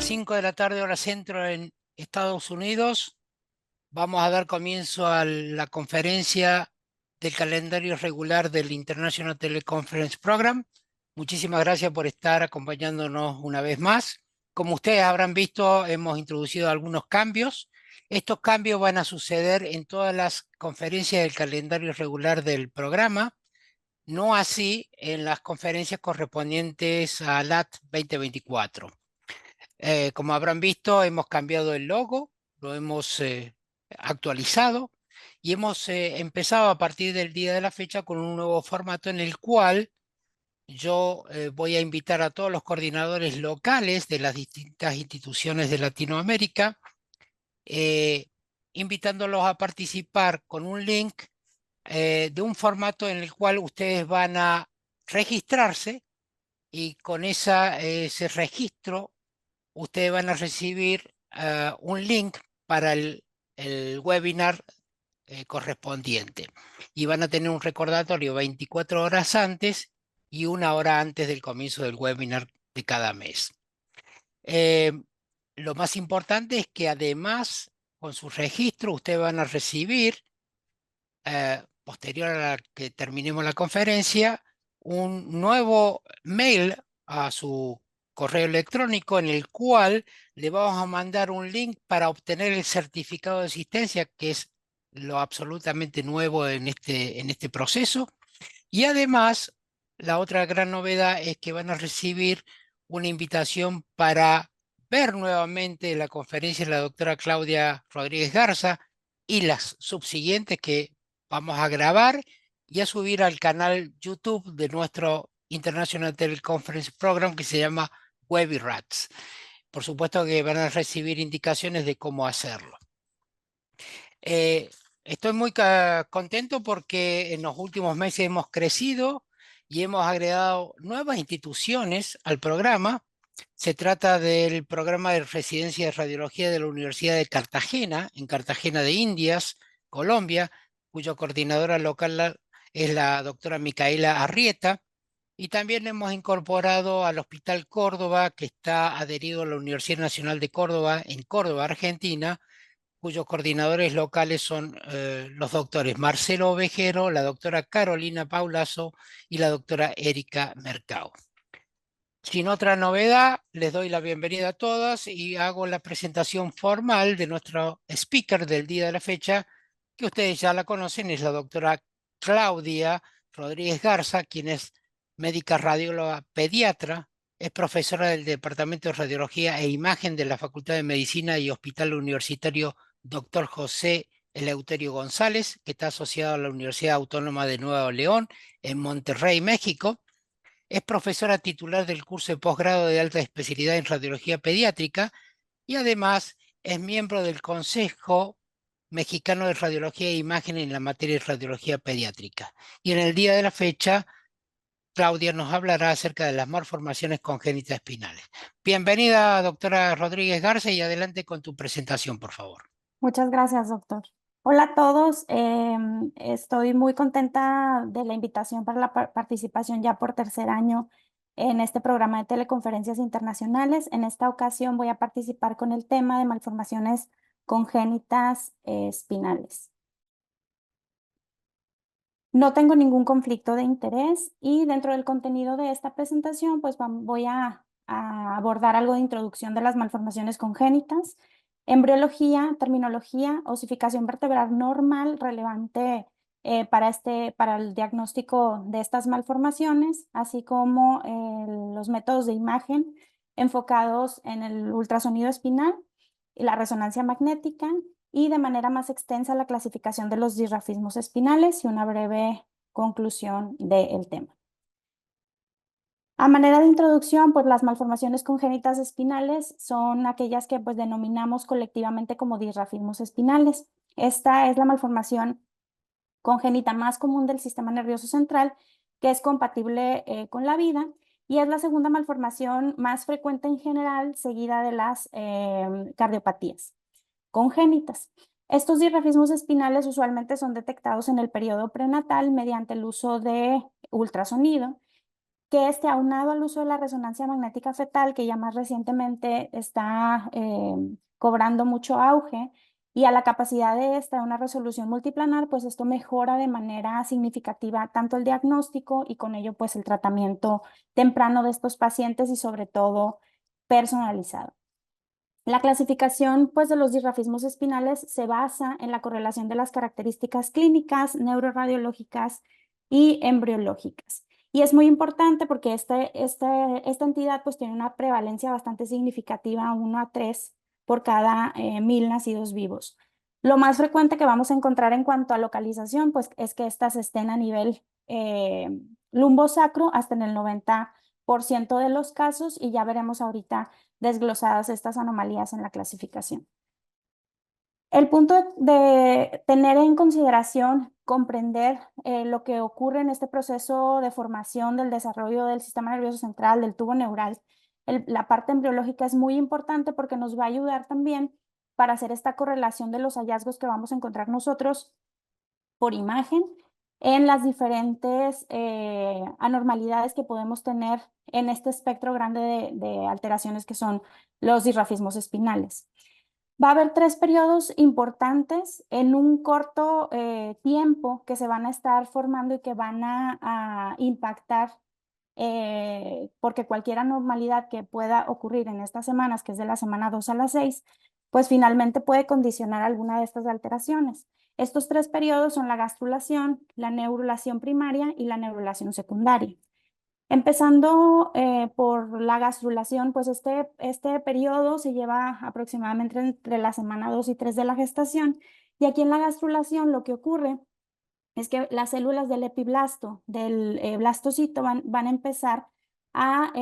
las 5 de la tarde, hora centro en Estados Unidos. Vamos a dar comienzo a la conferencia del calendario regular del International Teleconference Program. Muchísimas gracias por estar acompañándonos una vez más. Como ustedes habrán visto, hemos introducido algunos cambios. Estos cambios van a suceder en todas las conferencias del calendario regular del programa, no así en las conferencias correspondientes a LAT 2024. Como habrán visto, hemos cambiado el logo, lo hemos actualizado y hemos empezado a partir del día de la fecha con un nuevo formato en el cual yo voy a invitar a todos los coordinadores locales de las distintas instituciones de Latinoamérica, eh, invitándolos a participar con un link de un formato en el cual ustedes van a registrarse y con ese registro ustedes van a recibir un link para el webinar correspondiente y van a tener un recordatorio 24 horas antes y 1 hora antes del comienzo del webinar de cada mes. Lo más importante es que además con su registro ustedes van a recibir, posterior a que terminemos la conferencia, un nuevo mail a su correo electrónico en el cual le vamos a mandar un link para obtener el certificado de asistencia, que es lo absolutamente nuevo en este proceso. Y además, la otra gran novedad es que van a recibir una invitación para ver nuevamente la conferencia de la doctora Claudia Rodríguez Garza y las subsiguientes que vamos a grabar y a subir al canal YouTube de nuestro International Teleconference Program, que se llama WebiRats. Por supuesto que van a recibir indicaciones de cómo hacerlo. Estoy muy contento porque en los últimos meses hemos crecido y hemos agregado nuevas instituciones al programa. Se trata del programa de residencia de radiología de la Universidad de Cartagena, en Cartagena de Indias, Colombia, cuya coordinadora local es la doctora Micaela Arrieta. Y también hemos incorporado al Hospital Córdoba, que está adherido a la Universidad Nacional de Córdoba, en Córdoba, Argentina, cuyos coordinadores locales son los doctores Marcelo Ovejero, la doctora Carolina Paulazo y la doctora Erika Mercado. Sin otra novedad, les doy la bienvenida a todas y hago la presentación formal de nuestro speaker del día de la fecha, que ustedes ya la conocen, es la doctora Claudia Rodríguez Garza, quien es médica radióloga pediatra, es profesora del Departamento de Radiología e Imagen de la Facultad de Medicina y Hospital Universitario Dr. José Eleuterio González, que está asociado a la Universidad Autónoma de Nuevo León en Monterrey, México. Es profesora titular del curso de posgrado de alta especialidad en radiología pediátrica y además es miembro del Consejo Mexicano de Radiología e Imagen en la materia de radiología pediátrica. Y en el día de la fecha, Claudia nos hablará acerca de las malformaciones congénitas espinales. Bienvenida, doctora Rodríguez Garza, y adelante con tu presentación, por favor. Muchas gracias, doctor. Hola a todos. Estoy muy contenta de la invitación para la participación ya por tercer año en este programa de teleconferencias internacionales. En esta ocasión voy a participar con el tema de malformaciones congénitas espinales. No tengo ningún conflicto de interés y dentro del contenido de esta presentación pues voy a abordar algo de introducción de las malformaciones congénitas, embriología, terminología, osificación vertebral normal relevante para el diagnóstico de estas malformaciones, así como los métodos de imagen enfocados en el ultrasonido espinal y la resonancia magnética, y de manera más extensa la clasificación de los disrafismos espinales y una breve conclusión del tema. A manera de introducción, pues las malformaciones congénitas espinales son aquellas que pues denominamos colectivamente como disrafismos espinales. Esta es la malformación congénita más común del sistema nervioso central, que es compatible con la vida, y es la segunda malformación más frecuente en general, seguida de las cardiopatías congénitas. Estos disrafismos espinales usualmente son detectados en el periodo prenatal mediante el uso de ultrasonido que aunado al uso de la resonancia magnética fetal, que ya más recientemente está cobrando mucho auge, y a la capacidad de una resolución multiplanar, pues esto mejora de manera significativa tanto el diagnóstico y con ello pues el tratamiento temprano de estos pacientes y sobre todo personalizado. La clasificación pues, de los disrafismos espinales se basa en la correlación de las características clínicas, neuroradiológicas y embriológicas. Y es muy importante porque esta entidad pues, tiene una prevalencia bastante significativa, 1 a 3 por cada 1000 nacidos vivos. Lo más frecuente que vamos a encontrar en cuanto a localización pues, es que estas estén a nivel lumbosacro hasta en el 90% de los casos, y ya veremos ahorita desglosadas estas anomalías en la clasificación. El punto de tener en consideración, comprender lo que ocurre en este proceso de formación del desarrollo del sistema nervioso central, del tubo neural, la parte embriológica es muy importante porque nos va a ayudar también para hacer esta correlación de los hallazgos que vamos a encontrar nosotros por imagen en las diferentes anormalidades que podemos tener en este espectro grande de alteraciones que son los disrafismos espinales. Va a haber 3 periodos importantes en un corto tiempo que se van a estar formando y que van a impactar, porque cualquier anormalidad que pueda ocurrir en estas semanas, que es de la semana 2 a la 6, pues finalmente puede condicionar alguna de estas alteraciones. Estos 3 periodos son la gastrulación, la neurulación primaria y la neurulación secundaria. Empezando por la gastrulación, pues este periodo se lleva aproximadamente entre la semana 2 y 3 de la gestación. Y aquí en la gastrulación lo que ocurre es que las células del epiblasto, del blastocito, van a empezar a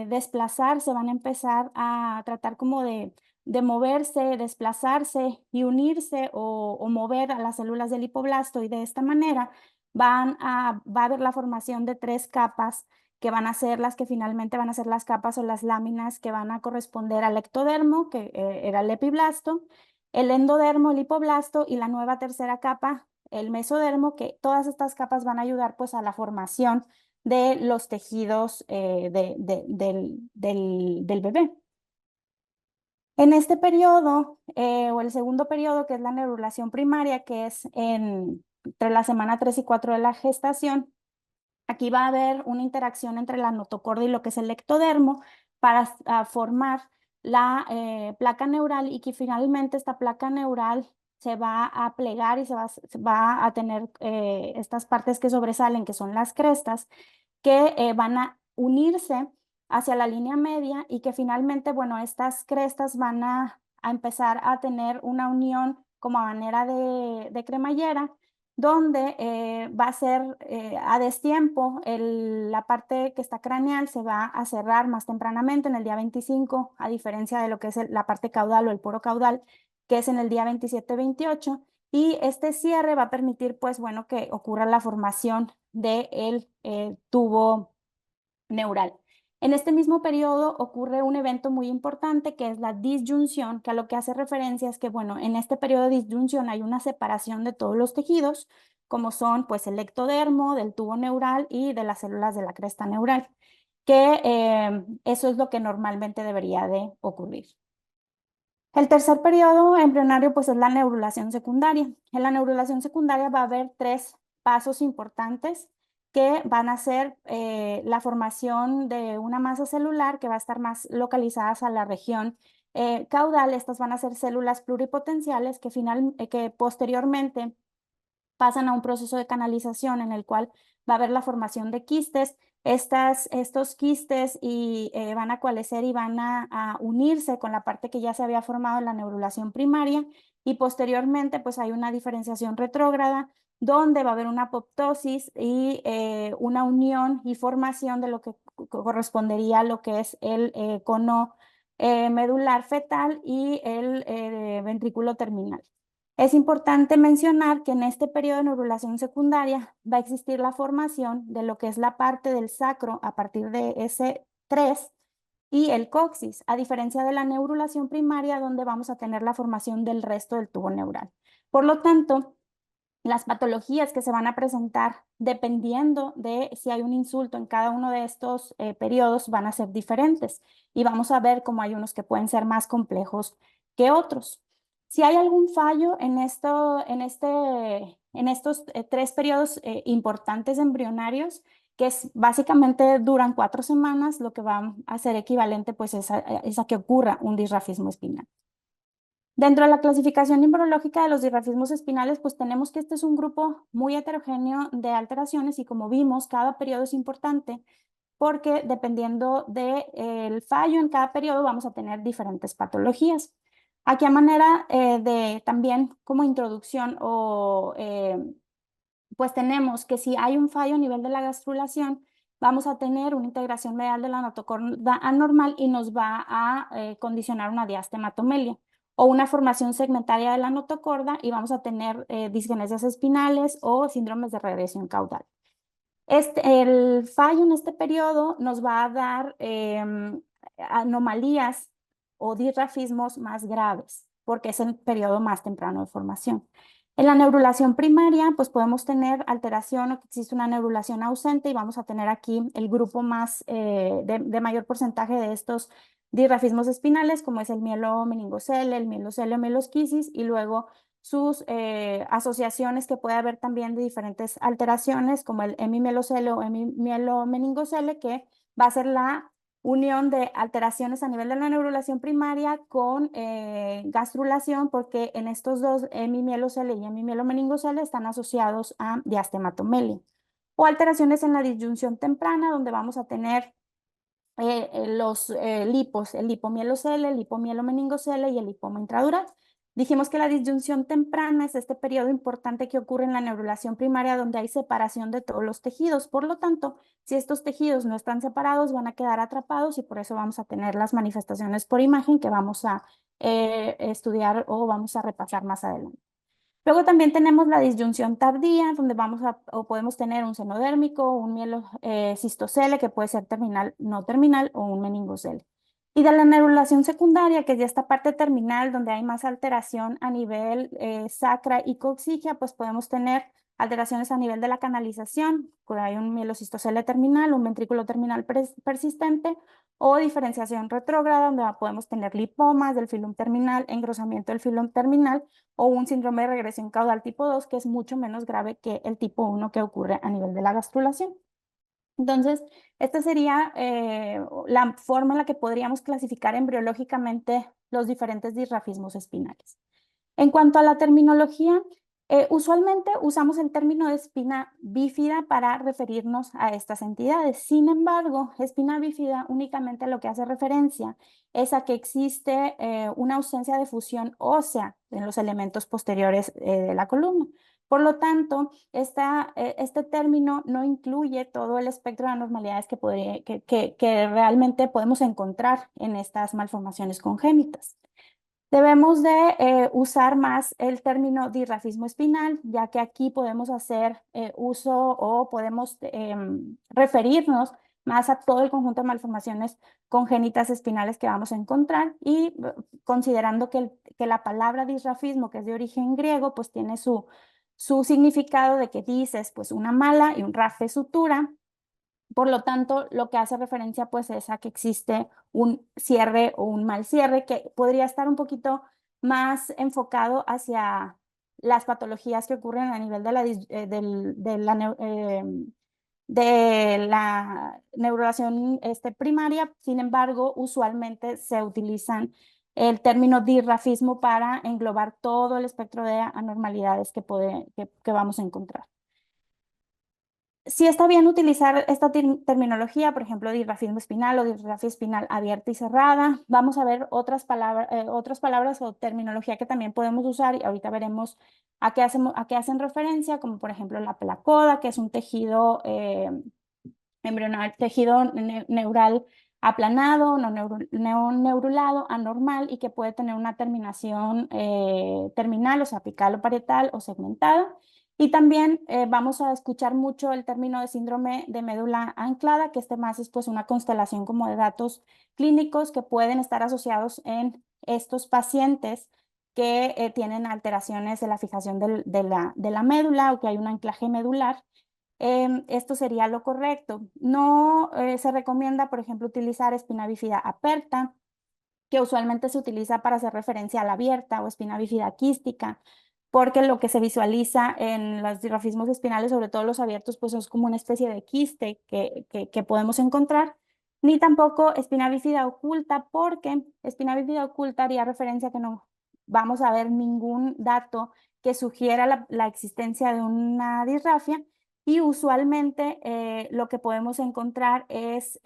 desplazarse, van a empezar a tratar como de moverse, desplazarse y unirse o mover a las células del hipoblasto, y de esta manera va a haber la formación de 3 capas que van a ser las que finalmente van a ser las capas o las láminas que van a corresponder al ectodermo, que era el epiblasto, el endodermo, el hipoblasto, y la nueva tercera capa, el mesodermo, que todas estas capas van a ayudar pues a la formación de los tejidos del bebé. En este periodo, o el segundo periodo, que es la neurulación primaria, que es entre la semana 3 y 4 de la gestación, aquí va a haber una interacción entre la notocorda y lo que es el ectodermo para formar la placa neural, y que finalmente esta placa neural se va a plegar y se va a tener estas partes que sobresalen, que son las crestas, que van a unirse hacia la línea media, y que finalmente, bueno, estas crestas van a empezar a tener una unión como a manera de cremallera, donde va a ser a destiempo, la parte que está craneal se va a cerrar más tempranamente en el día 25, a diferencia de lo que es la parte caudal o el poro caudal, que es en el día 27-28, y este cierre va a permitir, pues bueno, que ocurra la formación del tubo neural. En este mismo periodo ocurre un evento muy importante, que es la disyunción, que a lo que hace referencia es que, bueno, en este periodo de disyunción hay una separación de todos los tejidos, como son pues el ectodermo, del tubo neural y de las células de la cresta neural, que eso es lo que normalmente debería de ocurrir. El tercer periodo embrionario pues es la neurulación secundaria. En la neurulación secundaria va a haber 3 pasos importantes que van a ser la formación de una masa celular que va a estar más localizadas a la región caudal. Estas van a ser células pluripotenciales que posteriormente pasan a un proceso de canalización en el cual va a haber la formación de quistes. Estos quistes van a coalescer y van a unirse con la parte que ya se había formado en la neurulación primaria, y posteriormente pues hay una diferenciación retrógrada donde va a haber una apoptosis y una unión y formación de lo que correspondería a lo que es el cono medular fetal y el ventrículo terminal. Es importante mencionar que en este periodo de neurulación secundaria va a existir la formación de lo que es la parte del sacro a partir de S3 y el coxis, a diferencia de la neurulación primaria, donde vamos a tener la formación del resto del tubo neural. Por lo tanto, Las patologías que se van a presentar dependiendo de si hay un insulto en cada uno de estos periodos van a ser diferentes y vamos a ver cómo hay unos que pueden ser más complejos que otros. Si hay algún fallo en estos 3 periodos importantes embrionarios, que básicamente duran 4 semanas, lo que va a ser equivalente pues es a que ocurra un disrafismo espinal. Dentro de la clasificación neurológica de los disrafismos espinales, pues tenemos que este es un grupo muy heterogéneo de alteraciones y como vimos, cada periodo es importante porque dependiendo del fallo en cada periodo vamos a tener diferentes patologías. Aquí a manera de también como introducción pues tenemos que si hay un fallo a nivel de la gastrulación, vamos a tener una integración medial de la notocorda anormal y nos va a condicionar una diastematomelia o una formación segmentaria de la notocorda y vamos a tener disgenesias espinales o síndromes de regresión caudal. El fallo en este periodo nos va a dar anomalías o disrafismos más graves, porque es el periodo más temprano de formación. En la neurulación primaria, pues podemos tener alteración o que existe una neurulación ausente y vamos a tener aquí el grupo más de mayor porcentaje de estos disrafismos espinales, como es el mielomeningocele, el mielocele o mielosquisis, y luego sus asociaciones que puede haber también de diferentes alteraciones, como el hemimielocele o hemimielоmeningocele, que va a ser la unión de alteraciones a nivel de la neurulación primaria con gastrulación, porque en estos dos, hemimielocele y hemimielomeningocele, están asociados a diastematomelia. O alteraciones en la disyunción temprana, donde vamos a tener los lipos, el lipomielocele, el lipomielomeningocele y el lipoma intradural. Dijimos que la disyunción temprana es este periodo importante que ocurre en la neurulación primaria donde hay separación de todos los tejidos. Por lo tanto, si estos tejidos no están separados, van a quedar atrapados y por eso vamos a tener las manifestaciones por imagen que vamos a estudiar o vamos a repasar más adelante. Luego también tenemos la disyunción tardía, donde o podemos tener un seno dérmico, un mielocistocele, que puede ser terminal, no terminal, o un meningocele. Y de la neurulación secundaria, que es ya esta parte terminal, donde hay más alteración a nivel sacra y coxigia, pues podemos tener alteraciones a nivel de la canalización, hay un mielocistocele terminal, un ventrículo terminal persistente, o diferenciación retrógrada, donde podemos tener lipomas del filum terminal, engrosamiento del filum terminal, o un síndrome de regresión caudal tipo 2, que es mucho menos grave que el tipo 1 que ocurre a nivel de la gastrulación. Entonces, esta sería la forma en la que podríamos clasificar embriológicamente los diferentes disrafismos espinales. En cuanto a la terminología, usualmente usamos el término de espina bífida para referirnos a estas entidades. Sin embargo, espina bífida únicamente lo que hace referencia es a que existe una ausencia de fusión ósea en los elementos posteriores de la columna. Por lo tanto, este término no incluye todo el espectro de anormalidades que realmente podemos encontrar en estas malformaciones congénitas. Debemos de usar más el término disrafismo espinal, ya que aquí podemos hacer uso o podemos referirnos más a todo el conjunto de malformaciones congénitas espinales que vamos a encontrar y considerando que la palabra disrafismo, que es de origen griego, pues tiene su significado de que dices pues una mala y un rafe sutura. Por lo tanto, lo que hace referencia pues es a que existe un cierre o un mal cierre que podría estar un poquito más enfocado hacia las patologías que ocurren a nivel de la neurulación primaria. Sin embargo, usualmente se utilizan el término disrafismo para englobar todo el espectro de anormalidades que vamos a encontrar. Sí está bien utilizar esta terminología, por ejemplo, disrafismo espinal o disrafia espinal abierta y cerrada. Vamos a ver otras palabras o terminología que también podemos usar y ahorita veremos a qué hacen referencia, como por ejemplo la pelacoda, que es un tejido embrional, tejido neural aplanado, no neurulado, anormal y que puede tener una terminación terminal, o sea, apical o parietal o segmentada. Y también vamos a escuchar mucho el término de síndrome de médula anclada, que más es pues una constelación como de datos clínicos que pueden estar asociados en estos pacientes que tienen alteraciones de la fijación de la médula o que hay un anclaje medular. Esto sería lo correcto. No se recomienda, por ejemplo, utilizar espina bífida aperta, que usualmente se utiliza para hacer referencia a la abierta o espina bífida quística, porque lo que se visualiza en los dirrafismos espinales, sobre todo los abiertos, pues es como una especie de quiste que podemos encontrar, ni tampoco espina bífida oculta, porque espina bífida oculta haría referencia a que no vamos a ver ningún dato que sugiera la existencia de una disrafia, y usualmente lo que podemos encontrar es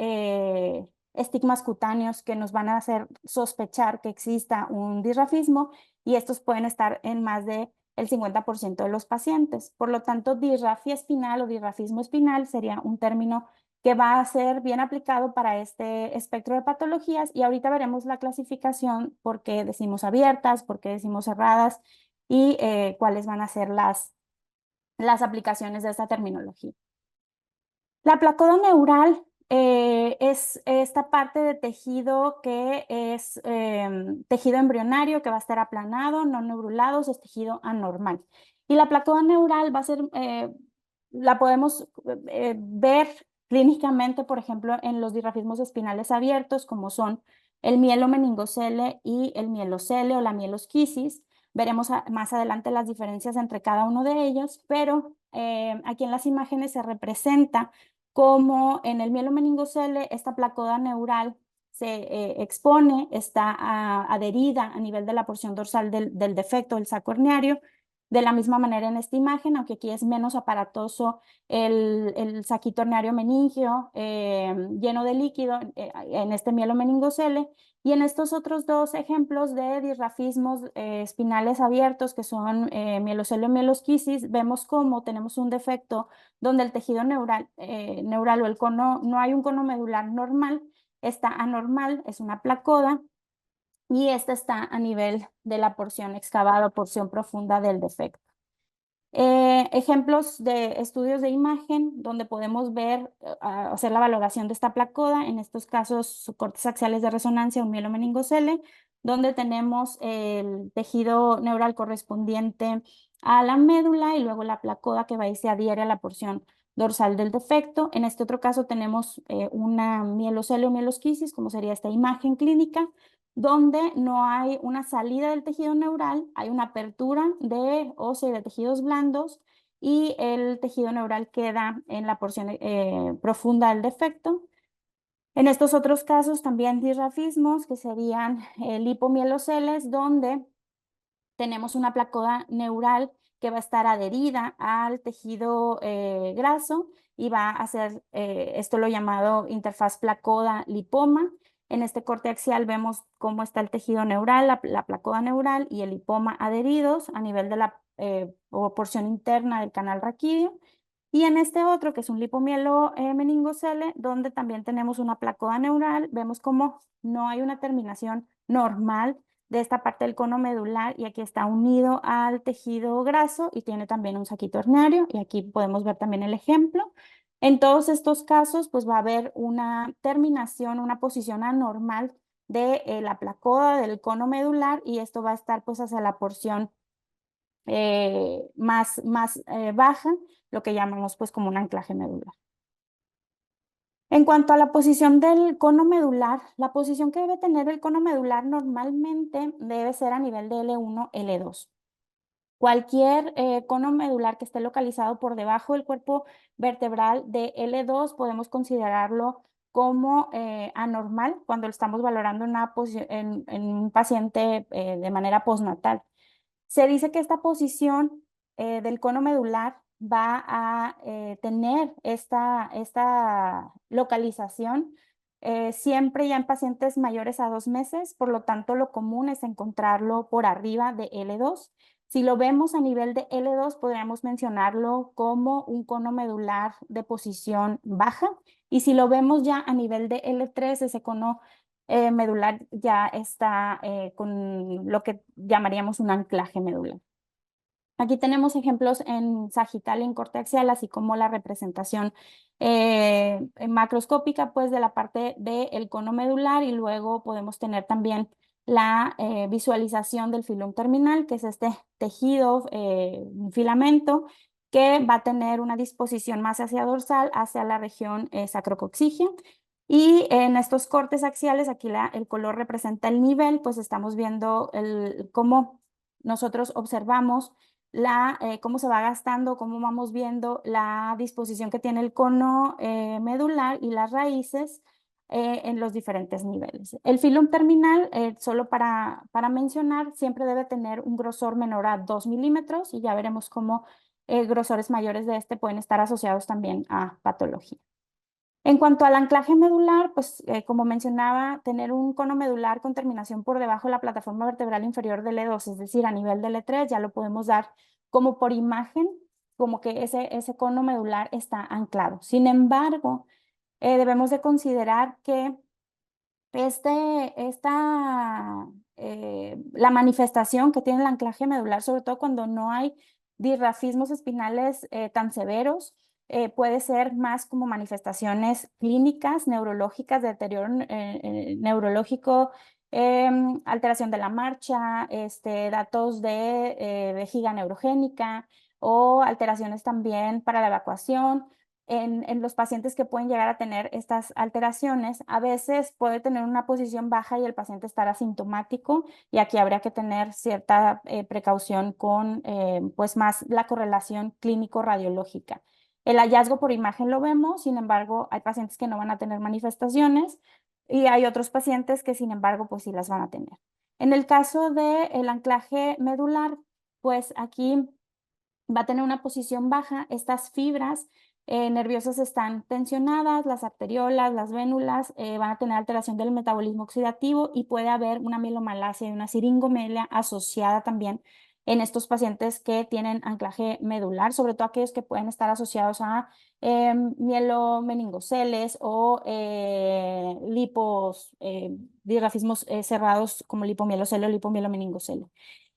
estigmas cutáneos que nos van a hacer sospechar que exista un disrafismo, y estos pueden estar en más de el 50% de los pacientes. Por lo tanto, disrafia espinal o disrafismo espinal sería un término que va a ser bien aplicado para este espectro de patologías, y ahorita veremos la clasificación, por qué decimos abiertas, por qué decimos cerradas y cuáles van a ser las aplicaciones de esta terminología. La placoda neural es esta parte de tejido que es tejido embrionario que va a estar aplanado, no neurulado, es tejido anormal. Y la placoda neural va a ser, la podemos ver clínicamente, por ejemplo, en los dirrafismos espinales abiertos, como son el mielomeningocele y el mielocele o la mielosquisis. Veremos más adelante las diferencias entre cada uno de ellos, pero aquí en las imágenes se representa como en el mielomeningocele esta placoda neural se expone, está adherida a nivel de la porción dorsal del defecto del saco herniario. De la misma manera en esta imagen, aunque aquí es menos aparatoso el saquito herniario meningio lleno de líquido en este mielomeningocele. Y en estos otros dos ejemplos de disrafismos espinales abiertos, que son mielocele o mielosquisis, vemos cómo tenemos un defecto donde el tejido neural o el cono, no hay un cono medular normal, está anormal, es una placoda, y esta está a nivel de la porción excavada o porción profunda del defecto. Ejemplos de estudios de imagen donde podemos ver, hacer la valoración de esta placoda, en estos casos cortes axiales de resonancia, un mielomeningocele, donde tenemos el tejido neural correspondiente a la médula y luego la placoda que va y se adhiere a la porción dorsal del defecto. En este otro caso tenemos una mielocele o mielosquisis, como sería esta imagen clínica, donde no hay una salida del tejido neural, hay una apertura de ósea y de tejidos blandos, y el tejido neural queda en la porción profunda del defecto. En estos otros casos también disrafismos, que serían lipomieloceles, donde tenemos una placoda neural que va a estar adherida al tejido graso y va a hacer esto lo llamado interfaz placoda-lipoma. En este corte axial vemos cómo está el tejido neural, la placoda neural y el lipoma adheridos a nivel de la porción interna del canal raquídeo. Y en este otro, que es un lipomielo meningocele, donde también tenemos una placoda neural, vemos cómo no hay una terminación normal de esta parte del cono medular, y aquí está unido al tejido graso y tiene también un saquito herniario, y aquí podemos ver también el ejemplo. En todos estos casos, pues va a haber una terminación, una posición anormal de la placoda del cono medular, y esto va a estar pues hacia la porción más baja, lo que llamamos pues como un anclaje medular. En cuanto a la posición del cono medular, la posición que debe tener el cono medular normalmente debe ser a nivel de L1, L2. Cualquier cono medular que esté localizado por debajo del cuerpo vertebral de L2 podemos considerarlo como anormal cuando lo estamos valorando en un paciente de manera postnatal. Se dice que esta posición del cono medular va a tener esta localización siempre ya en pacientes mayores a 2 meses, por lo tanto lo común es encontrarlo por arriba de L2. Si lo vemos a nivel de L2, podríamos mencionarlo como un cono medular de posición baja, y si lo vemos ya a nivel de L3, ese cono medular ya está con lo que llamaríamos un anclaje medular. Aquí tenemos ejemplos en sagital y en corte axial, así como la representación macroscópica pues, de la parte del cono medular, y luego podemos tener también la visualización del filum terminal, que es este tejido, un filamento, que va a tener una disposición más hacia dorsal, hacia la región sacrocoxígea. Y en estos cortes axiales, aquí el color representa el nivel, pues estamos viendo cómo nosotros observamos cómo se va gastando, cómo vamos viendo la disposición que tiene el cono medular y las raíces en los diferentes niveles. El filum terminal, solo para mencionar, siempre debe tener un grosor menor a 2 milímetros y ya veremos cómo grosores mayores de este pueden estar asociados también a patología. En cuanto al anclaje medular, pues como mencionaba, tener un cono medular con terminación por debajo de la plataforma vertebral inferior del E2, es decir, a nivel del E3, ya lo podemos dar como por imagen, como que ese cono medular está anclado. Sin embargo, debemos de considerar que la manifestación que tiene el anclaje medular, sobre todo cuando no hay disrafismos espinales tan severos, puede ser más como manifestaciones clínicas, neurológicas, de deterioro neurológico, alteración de la marcha, datos de vejiga neurogénica o alteraciones también para la evacuación. En los pacientes que pueden llegar a tener estas alteraciones, a veces puede tener una posición baja y el paciente estar asintomático, y aquí habría que tener cierta precaución con pues más la correlación clínico-radiológica. El hallazgo por imagen lo vemos, sin embargo, hay pacientes que no van a tener manifestaciones y hay otros pacientes que, sin embargo, pues sí las van a tener. En el caso del anclaje medular, pues aquí va a tener una posición baja. Estas fibras nerviosas están tensionadas, las arteriolas, las vénulas van a tener alteración del metabolismo oxidativo y puede haber una mielomalacia y una siringomelia asociada también en estos pacientes que tienen anclaje medular, sobre todo aquellos que pueden estar asociados a mielomeningoceles o dirrafismos cerrados como lipomielocelo o lipomielomeningocelo.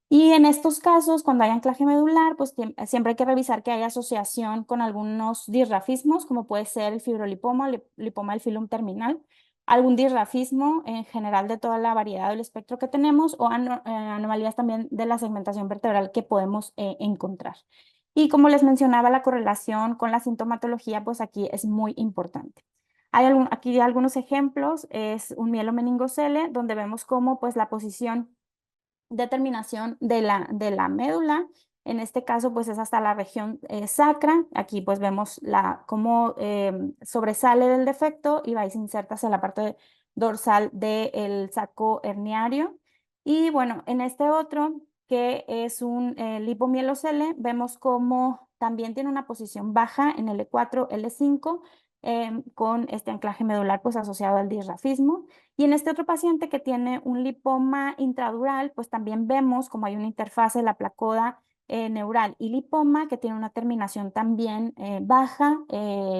Y en estos casos, cuando hay anclaje medular, pues siempre hay que revisar que haya asociación con algunos disrafismos, como puede ser el fibrolipoma, lipoma del filum terminal, algún disrafismo en general de toda la variedad del espectro que tenemos, o anomalías también de la segmentación vertebral que podemos encontrar. Y como les mencionaba, la correlación con la sintomatología, pues aquí es muy importante. Aquí algunos ejemplos, es un mielomeningocele, donde vemos cómo pues la posición determinación de la médula. En este caso, pues es hasta la región sacra. Aquí pues vemos cómo sobresale del defecto y va y se inserta hacia la parte dorsal del saco herniario. Y bueno, en este otro, que es un lipomielocele, vemos cómo también tiene una posición baja en L4, L5, con este anclaje medular pues asociado al disrafismo. Y en este otro paciente que tiene un lipoma intradural, pues también vemos como hay una interfase de la placoda neural y lipoma que tiene una terminación también baja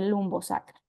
lumbosacra.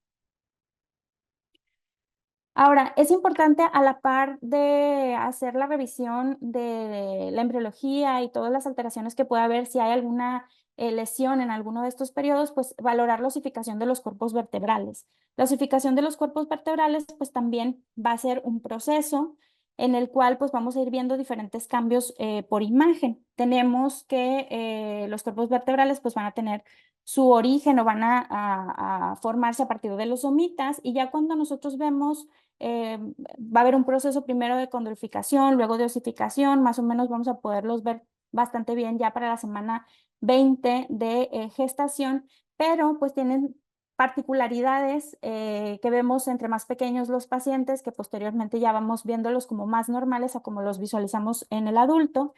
Ahora, es importante a la par de hacer la revisión de la embriología y todas las alteraciones que pueda haber, si hay alguna lesión en alguno de estos periodos, pues valorar la osificación de los cuerpos vertebrales. La osificación de los cuerpos vertebrales, pues también va a ser un proceso en el cual pues vamos a ir viendo diferentes cambios por imagen. Tenemos que los cuerpos vertebrales pues van a tener su origen o van a formarse a partir de los somitas, y ya cuando nosotros vemos va a haber un proceso primero de condrificación, luego de osificación, más o menos vamos a poderlos ver bastante bien ya para la semana 20 de gestación, pero pues tienen particularidades que vemos entre más pequeños los pacientes, que posteriormente ya vamos viéndolos como más normales a como los visualizamos en el adulto.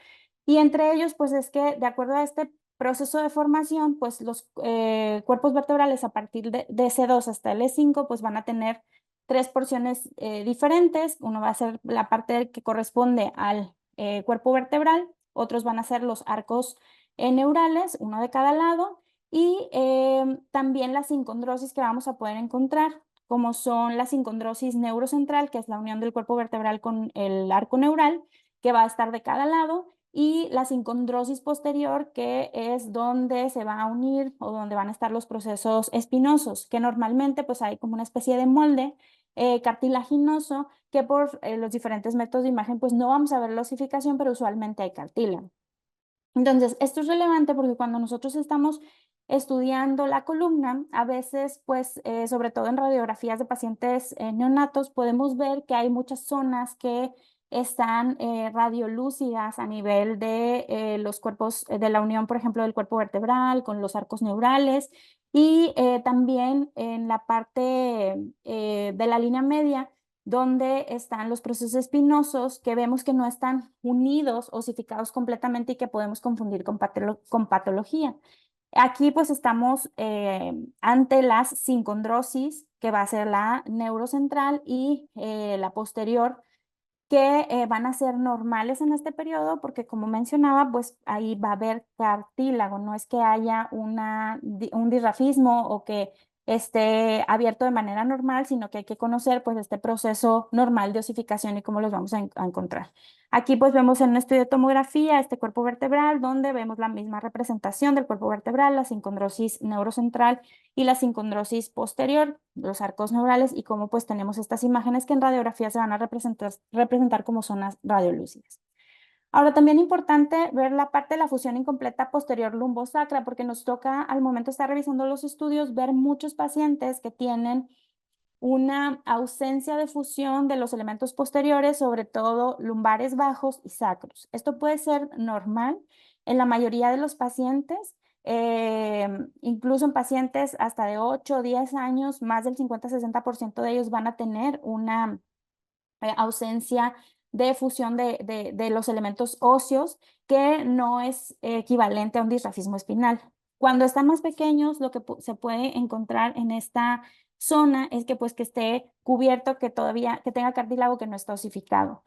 Y entre ellos, pues es que de acuerdo a este proceso de formación, pues los cuerpos vertebrales a partir de C2 hasta L5, pues van a tener tres porciones diferentes. Uno va a ser la parte que corresponde al cuerpo vertebral, otros van a ser los arcos neurales, uno de cada lado, y también la sincondrosis que vamos a poder encontrar, como son la sincondrosis neurocentral, que es la unión del cuerpo vertebral con el arco neural, que va a estar de cada lado, y la sincondrosis posterior, que es donde se va a unir o donde van a estar los procesos espinosos, que normalmente pues hay como una especie de molde cartilaginoso que por los diferentes métodos de imagen pues no vamos a ver la osificación, pero usualmente hay cartílago. Entonces, esto es relevante porque cuando nosotros estamos estudiando la columna, a veces, pues, sobre todo en radiografías de pacientes neonatos, podemos ver que hay muchas zonas que están radiolúcidas a nivel de los cuerpos de la unión, por ejemplo, del cuerpo vertebral con los arcos neurales y también en la parte de la línea media donde están los procesos espinosos que vemos que no están unidos, osificados completamente y que podemos confundir con patología. Aquí pues estamos ante las sincondrosis, que va a ser la neurocentral y la posterior, que van a ser normales en este periodo porque como mencionaba, pues ahí va a haber cartílago, no es que haya un disrafismo o que esté abierto de manera normal, sino que hay que conocer pues este proceso normal de osificación y cómo los vamos a encontrar. Aquí pues vemos en un estudio de tomografía este cuerpo vertebral donde vemos la misma representación del cuerpo vertebral, la sincondrosis neurocentral y la sincondrosis posterior, los arcos neurales y cómo pues tenemos estas imágenes que en radiografía se van a representar como zonas radiolúcidas. Ahora también importante ver la parte de la fusión incompleta posterior lumbosacra porque nos toca al momento de estar revisando los estudios ver muchos pacientes que tienen una ausencia de fusión de los elementos posteriores, sobre todo lumbares bajos y sacros. Esto puede ser normal en la mayoría de los pacientes, incluso en pacientes hasta de 8 o 10 años, más del 50-60% de ellos van a tener una ausencia de fusión de los elementos óseos que no es equivalente a un disrafismo espinal. Cuando están más pequeños, lo que se puede encontrar en esta zona es que pues que esté cubierto, que todavía que tenga cartílago que no está osificado.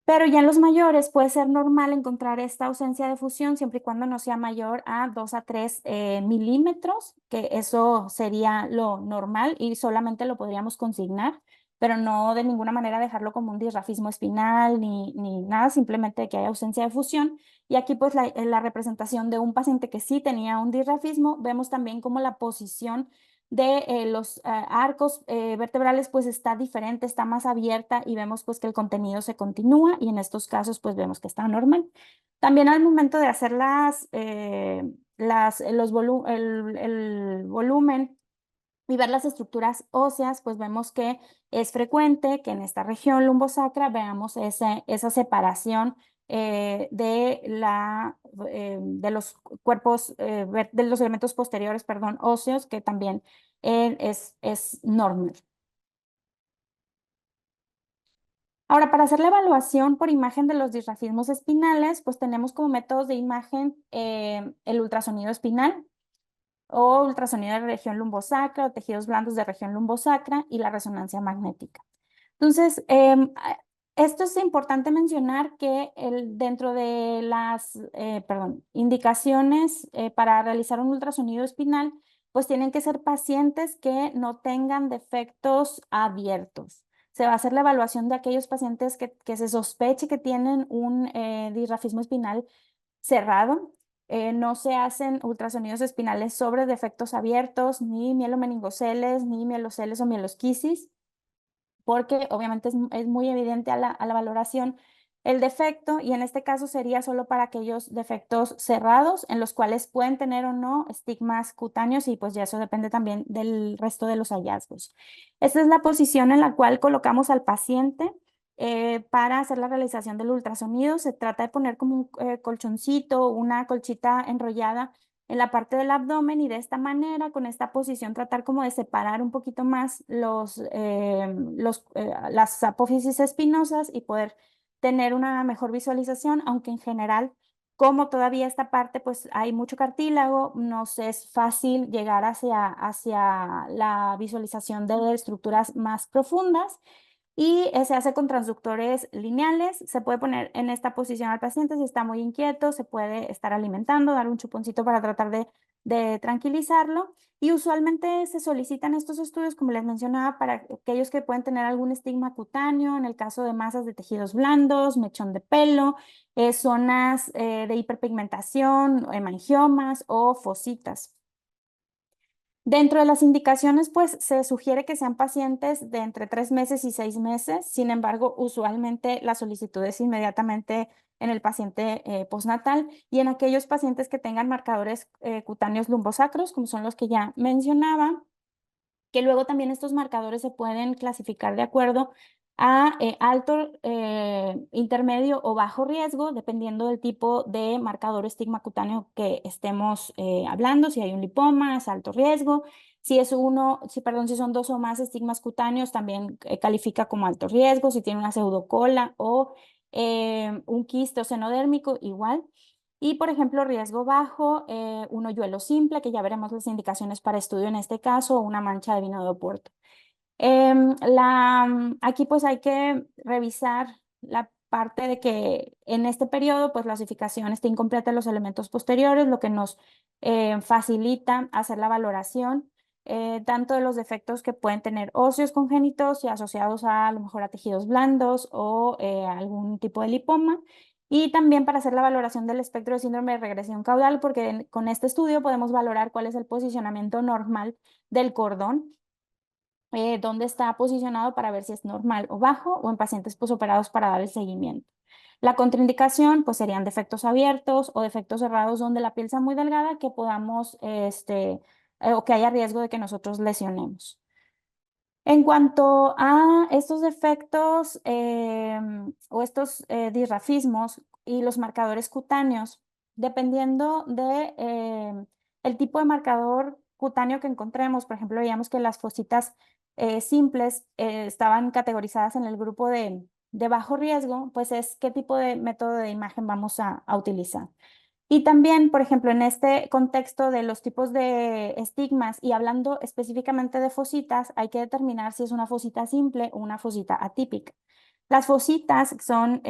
Pero ya en los mayores puede ser normal encontrar esta ausencia de fusión siempre y cuando no sea mayor a 2 a 3 milímetros, que eso sería lo normal y solamente lo podríamos consignar, pero no de ninguna manera dejarlo como un disrafismo espinal ni nada, simplemente que haya ausencia de fusión. Y aquí pues la representación de un paciente que sí tenía un disrafismo, vemos también como la posición de los arcos vertebrales pues está diferente, está más abierta y vemos pues que el contenido se continúa y en estos casos pues vemos que está normal. También al momento de hacer el volumen y ver las estructuras óseas, pues vemos que es frecuente que en esta región lumbosacra veamos esa separación de los cuerpos, de los elementos posteriores, perdón, óseos, que también es normal. Ahora, para hacer la evaluación por imagen de los disrafismos espinales, pues tenemos como métodos de imagen el ultrasonido espinal, o ultrasonido de región lumbosacra o tejidos blandos de región lumbosacra y la resonancia magnética. Entonces, esto es importante mencionar que dentro de las indicaciones para realizar un ultrasonido espinal, pues tienen que ser pacientes que no tengan defectos abiertos. Se va a hacer la evaluación de aquellos pacientes que se sospeche que tienen un disrafismo espinal cerrado. No se hacen ultrasonidos espinales sobre defectos abiertos, ni mielomeningoceles, ni mieloceles o mielosquisis, porque obviamente es muy evidente a la valoración el defecto y en este caso sería solo para aquellos defectos cerrados en los cuales pueden tener o no estigmas cutáneos y pues ya eso depende también del resto de los hallazgos. Esta es la posición en la cual colocamos al paciente para hacer la realización del ultrasonido. Se trata de poner como un colchoncito, una colchita enrollada en la parte del abdomen y de esta manera, con esta posición, tratar como de separar un poquito más las apófisis espinosas y poder tener una mejor visualización, aunque en general, como todavía esta parte, pues hay mucho cartílago, nos es fácil llegar hacia la visualización de estructuras más profundas y se hace con transductores lineales. Se puede poner en esta posición al paciente si está muy inquieto, se puede estar alimentando, dar un chuponcito para tratar de tranquilizarlo. Y usualmente se solicitan estos estudios, como les mencionaba, para aquellos que pueden tener algún estigma cutáneo, en el caso de masas de tejidos blandos, mechón de pelo, zonas de hiperpigmentación, hemangiomas o fositas. Dentro de las indicaciones, pues se sugiere que sean pacientes de entre 3 meses y 6 meses. Sin embargo, usualmente la solicitud es inmediatamente en el paciente postnatal y en aquellos pacientes que tengan marcadores cutáneos lumbosacros, como son los que ya mencionaba, que luego también estos marcadores se pueden clasificar de acuerdo a alto, intermedio o bajo riesgo, dependiendo del tipo de marcador estigma cutáneo que estemos hablando. Si hay un lipoma, es alto riesgo. Si son 2 o más estigmas cutáneos, también califica como alto riesgo. Si tiene una pseudocola o un quiste o senodérmico, igual. Y, por ejemplo, riesgo bajo, un hoyuelo simple, que ya veremos las indicaciones para estudio en este caso, o una mancha de vino de Oporto. Aquí pues hay que revisar la parte de que en este periodo pues la osificación está incompleta de los elementos posteriores, lo que nos facilita hacer la valoración tanto de los defectos que pueden tener óseos congénitos y asociados a lo mejor a tejidos blandos o algún tipo de lipoma. Y también para hacer la valoración del espectro de síndrome de regresión caudal, porque con este estudio podemos valorar cuál es el posicionamiento normal del cordón, dónde está posicionado para ver si es normal o bajo, o en pacientes posoperados para dar el seguimiento. La contraindicación pues serían defectos abiertos o defectos cerrados donde la piel sea muy delgada que podamos, o que haya riesgo de que nosotros lesionemos. En cuanto a estos defectos o estos disrafismos y los marcadores cutáneos, dependiendo de el tipo de marcador cutáneo que encontremos, por ejemplo, veíamos que las fositas simples estaban categorizadas en el grupo de bajo riesgo, pues es qué tipo de método de imagen vamos a utilizar. Y también, por ejemplo, en este contexto de los tipos de estigmas y hablando específicamente de fositas, hay que determinar si es una fosita simple o una fosita atípica. Las fositas son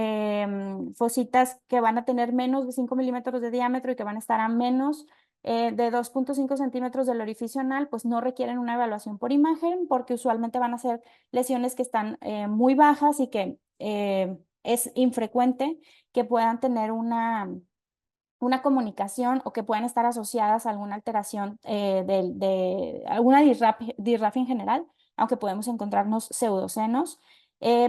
fositas que van a tener menos de 5 milímetros de diámetro y que van a estar a menos de 2,5 centímetros del orificio anal, pues no requieren una evaluación por imagen porque usualmente van a ser lesiones que están muy bajas y que es infrecuente que puedan tener una comunicación o que puedan estar asociadas a alguna alteración de alguna disrafia en general, aunque podemos encontrarnos pseudosenos,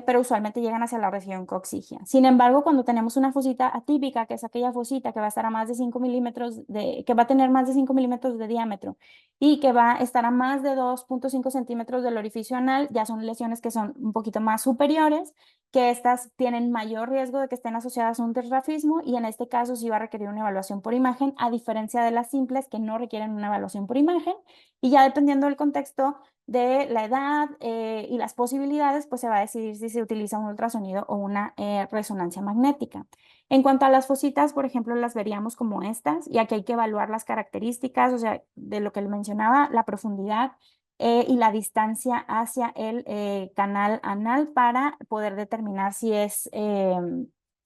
pero usualmente llegan hacia la región coxígea. Sin embargo, cuando tenemos una fosita atípica, que es aquella fosita que va a estar a más de 5 milímetros, que va a tener más de 5 milímetros de diámetro y que va a estar a más de 2,5 centímetros del orificio anal, ya son lesiones que son un poquito más superiores, que estas tienen mayor riesgo de que estén asociadas a un disrafismo y en este caso sí va a requerir una evaluación por imagen, a diferencia de las simples que no requieren una evaluación por imagen. Y ya dependiendo del contexto de la edad y las posibilidades, pues se va a decidir si se utiliza un ultrasonido o una resonancia magnética. En cuanto a las fositas, por ejemplo, las veríamos como estas, y aquí hay que evaluar las características, o sea, de lo que le mencionaba, la profundidad, y la distancia hacia el canal anal para poder determinar si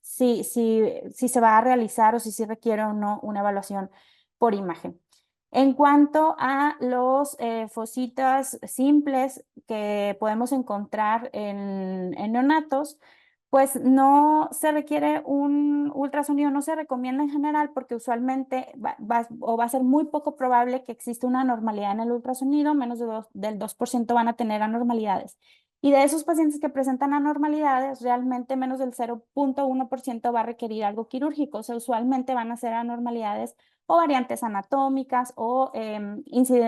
se va a realizar o si requiere o no una evaluación por imagen. En cuanto a los fositas simples que podemos encontrar en neonatos, pues no se requiere un ultrasonido, no se recomienda en general porque usualmente va a ser muy poco probable que exista una anormalidad en el ultrasonido, menos del 2% van a tener anormalidades. Y de esos pacientes que presentan anormalidades, realmente menos del 0,1% va a requerir algo quirúrgico, o sea, usualmente van a ser anormalidades o variantes anatómicas o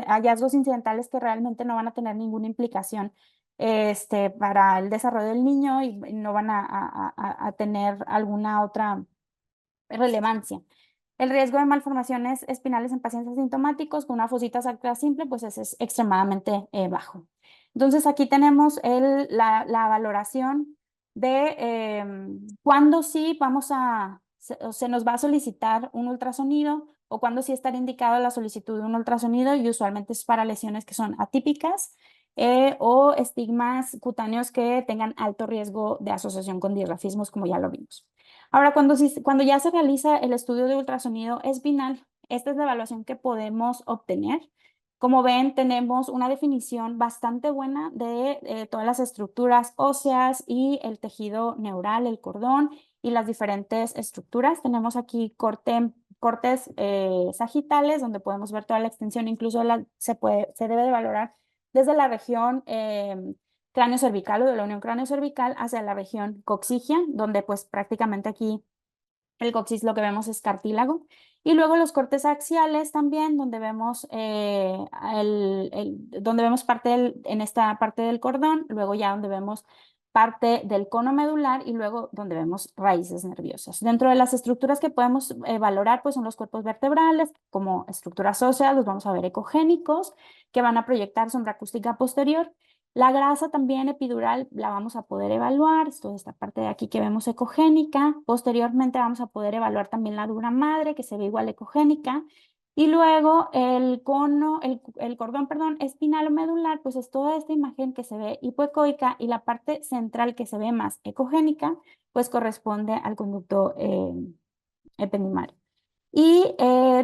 hallazgos incidentales que realmente no van a tener ninguna implicación para el desarrollo del niño y no van a tener alguna otra relevancia. El riesgo de malformaciones espinales en pacientes asintomáticos con una fosita sacra simple, pues ese es extremadamente bajo. Entonces aquí tenemos la valoración de cuándo sí se nos va a solicitar un ultrasonido o cuándo sí estará indicada la solicitud de un ultrasonido y usualmente es para lesiones que son atípicas o estigmas cutáneos que tengan alto riesgo de asociación con disrafismos, como ya lo vimos. Ahora, cuando ya se realiza el estudio de ultrasonido espinal, esta es la evaluación que podemos obtener. Como ven, tenemos una definición bastante buena de todas las estructuras óseas y el tejido neural, el cordón y las diferentes estructuras. Tenemos aquí corte cortes sagitales, donde podemos ver toda la extensión, incluso se debe de valorar desde la región cráneo cervical o de la unión cráneo cervical hacia la región coxigia, donde pues prácticamente aquí el coxis lo que vemos es cartílago. Y luego los cortes axiales también, donde vemos, donde vemos en esta parte del cordón, luego ya donde vemos parte del cono medular y luego donde vemos raíces nerviosas. Dentro de las estructuras que podemos valorar, pues son los cuerpos vertebrales, como estructuras óseas, los vamos a ver ecogénicos, que van a proyectar sombra acústica posterior. La grasa también epidural la vamos a poder evaluar, es toda esta parte de aquí que vemos ecogénica. Posteriormente vamos a poder evaluar también la dura madre, que se ve igual ecogénica. Y luego el cordón, perdón, espinal o medular, pues es toda esta imagen que se ve hipoecoica y la parte central que se ve más ecogénica, pues corresponde al conducto ependimario. Y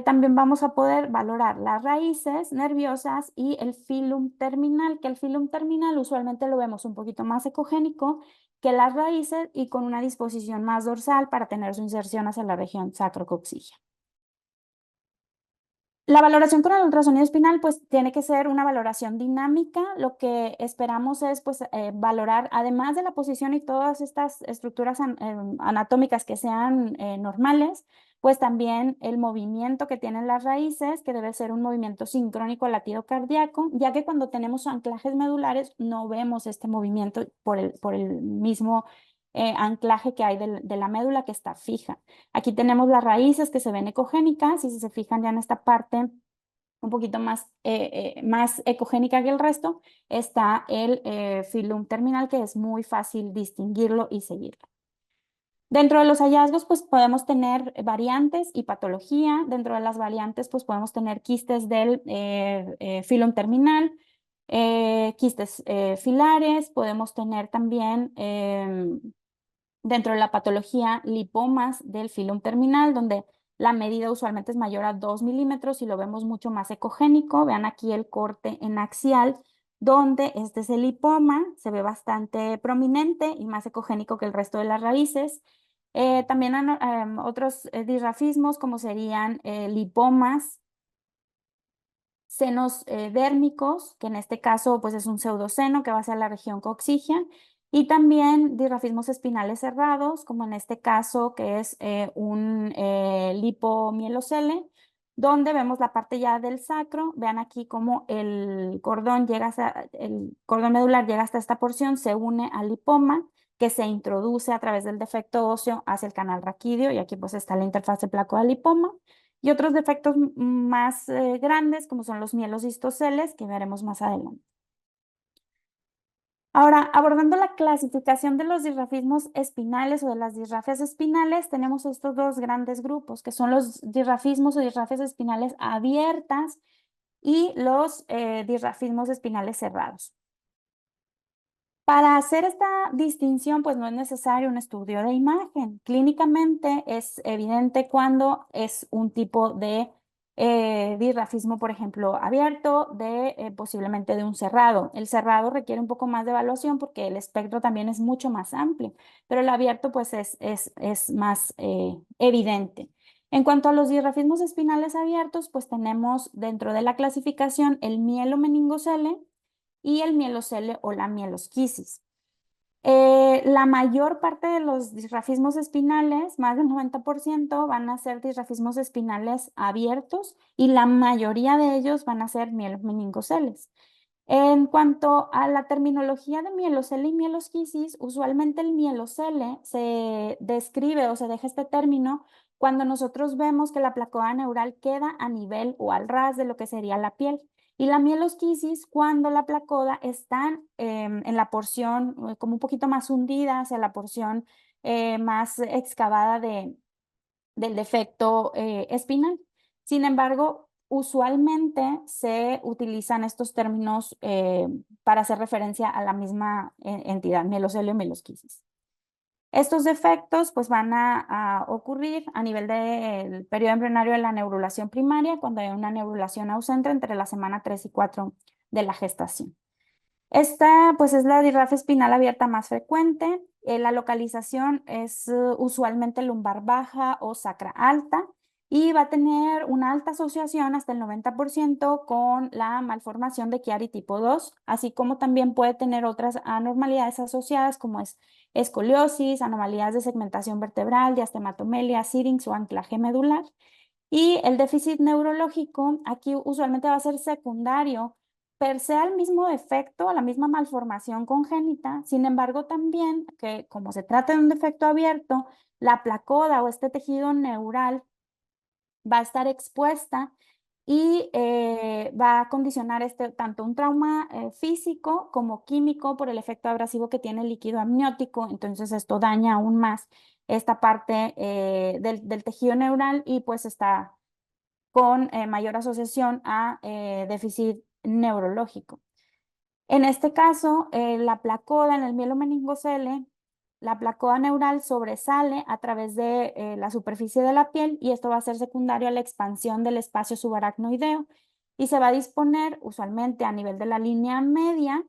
también vamos a poder valorar las raíces nerviosas y el filum terminal, que el filum terminal usualmente lo vemos un poquito más ecogénico que las raíces y con una disposición más dorsal para tener su inserción hacia la región sacrocoxígea. La valoración con el ultrasonido espinal pues tiene que ser una valoración dinámica. Lo que esperamos es pues valorar, además de la posición y todas estas estructuras anatómicas que sean normales, pues también el movimiento que tienen las raíces, que debe ser un movimiento sincrónico al latido cardíaco, ya que cuando tenemos anclajes medulares no vemos este movimiento por el mismo anclaje que hay de la médula que está fija. Aquí tenemos las raíces que se ven ecogénicas y si se fijan ya en esta parte un poquito más ecogénica que el resto, está el filum terminal que es muy fácil distinguirlo y seguirlo. Dentro de los hallazgos, pues podemos tener variantes y patología. Dentro de las variantes, pues podemos tener quistes del filum terminal, quistes filares, podemos tener también dentro de la patología lipomas del filum terminal, donde la medida usualmente es mayor a 2 milímetros y lo vemos mucho más ecogénico. Vean aquí el corte en axial, donde este es el lipoma, se ve bastante prominente y más ecogénico que el resto de las raíces. También otros disrafismos como serían lipomas, senos dérmicos, que en este caso pues es un pseudoseno que va hacia la región coxígea, y también dirrafismos espinales cerrados, como en este caso que es un lipomielocele, donde vemos la parte ya del sacro. Vean aquí cómo el cordón el cordón medular llega hasta esta porción, se une al lipoma, que se introduce a través del defecto óseo hacia el canal raquídeo, y aquí pues está la interfase placo-lipoma. Y otros defectos más grandes, como son los mielos histoceles, que veremos más adelante. Ahora, abordando la clasificación de los disrafismos espinales o de las disrafias espinales, tenemos estos dos grandes grupos, que son los disrafismos o disrafias espinales abiertas y los disrafismos espinales cerrados. Para hacer esta distinción, pues no es necesario un estudio de imagen. Clínicamente es evidente cuando es un tipo de disrafismo, por ejemplo, abierto, posiblemente de un cerrado. El cerrado requiere un poco más de evaluación porque el espectro también es mucho más amplio, pero el abierto pues es más evidente. En cuanto a los disrafismos espinales abiertos, pues tenemos dentro de la clasificación el mielomeningocele y el mielocele o la mielosquisis. La mayor parte de los disrafismos espinales, más del 90%, van a ser disrafismos espinales abiertos y la mayoría de ellos van a ser mielomeningoceles. En cuanto a la terminología de mielocele y mielosquisis, usualmente el mielocele se describe o se deja este término cuando nosotros vemos que la placoda neural queda a nivel o al ras de lo que sería la piel. Y la mielosquisis cuando la placoda está en la porción como un poquito más hundida hacia la porción más excavada del defecto espinal. Sin embargo, usualmente se utilizan estos términos para hacer referencia a la misma entidad, mielocele o mielosquisis. Estos defectos pues van a ocurrir a nivel del periodo embrionario de la neurulación primaria, cuando hay una neurulación ausente entre la semana 3 y 4 de la gestación. Esta pues es la disrafia espinal abierta más frecuente. La localización es usualmente lumbar baja o sacra alta y va a tener una alta asociación hasta el 90% con la malformación de Chiari tipo 2, así como también puede tener otras anormalidades asociadas como es escoliosis, anomalías de segmentación vertebral, diastematomelias, syrinx o anclaje medular. Y el déficit neurológico aquí usualmente va a ser secundario, per se al mismo defecto, a la misma malformación congénita. Sin embargo, también que como se trata de un defecto abierto, la placoda o este tejido neural va a estar expuesta y va a condicionar tanto un trauma físico como químico por el efecto abrasivo que tiene el líquido amniótico. Entonces esto daña aún más esta parte del tejido neural y pues está con mayor asociación a déficit neurológico. En este caso, la placoda en el mielomeningocele, la placoda neural sobresale a través de la superficie de la piel y esto va a ser secundario a la expansión del espacio subaracnoideo y se va a disponer usualmente a nivel de la línea media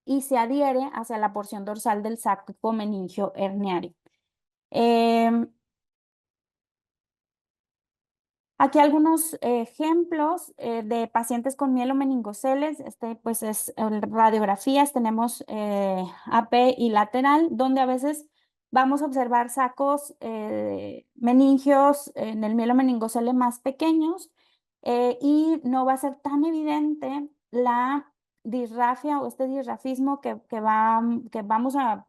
y se adhiere hacia la porción dorsal del saco meningio herniario. Aquí algunos ejemplos de pacientes con mielomeningoceles, pues es radiografías, tenemos AP y lateral, donde a veces vamos a observar sacos meningios en el mielomeningocele más pequeños y no va a ser tan evidente la disrafia o este disrafismo que vamos a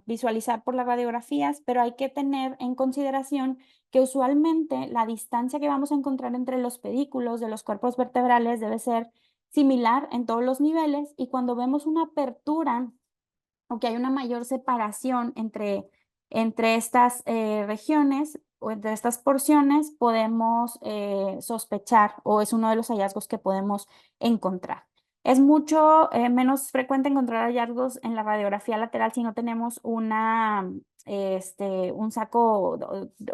visualizar por las radiografías, pero hay que tener en consideración que usualmente la distancia que vamos a encontrar entre los pedículos de los cuerpos vertebrales debe ser similar en todos los niveles y cuando vemos una apertura o que hay una mayor separación entre estas regiones o entre estas porciones, podemos sospechar o es uno de los hallazgos que podemos encontrar. Es mucho menos frecuente encontrar hallazgos en la radiografía lateral si no tenemos un saco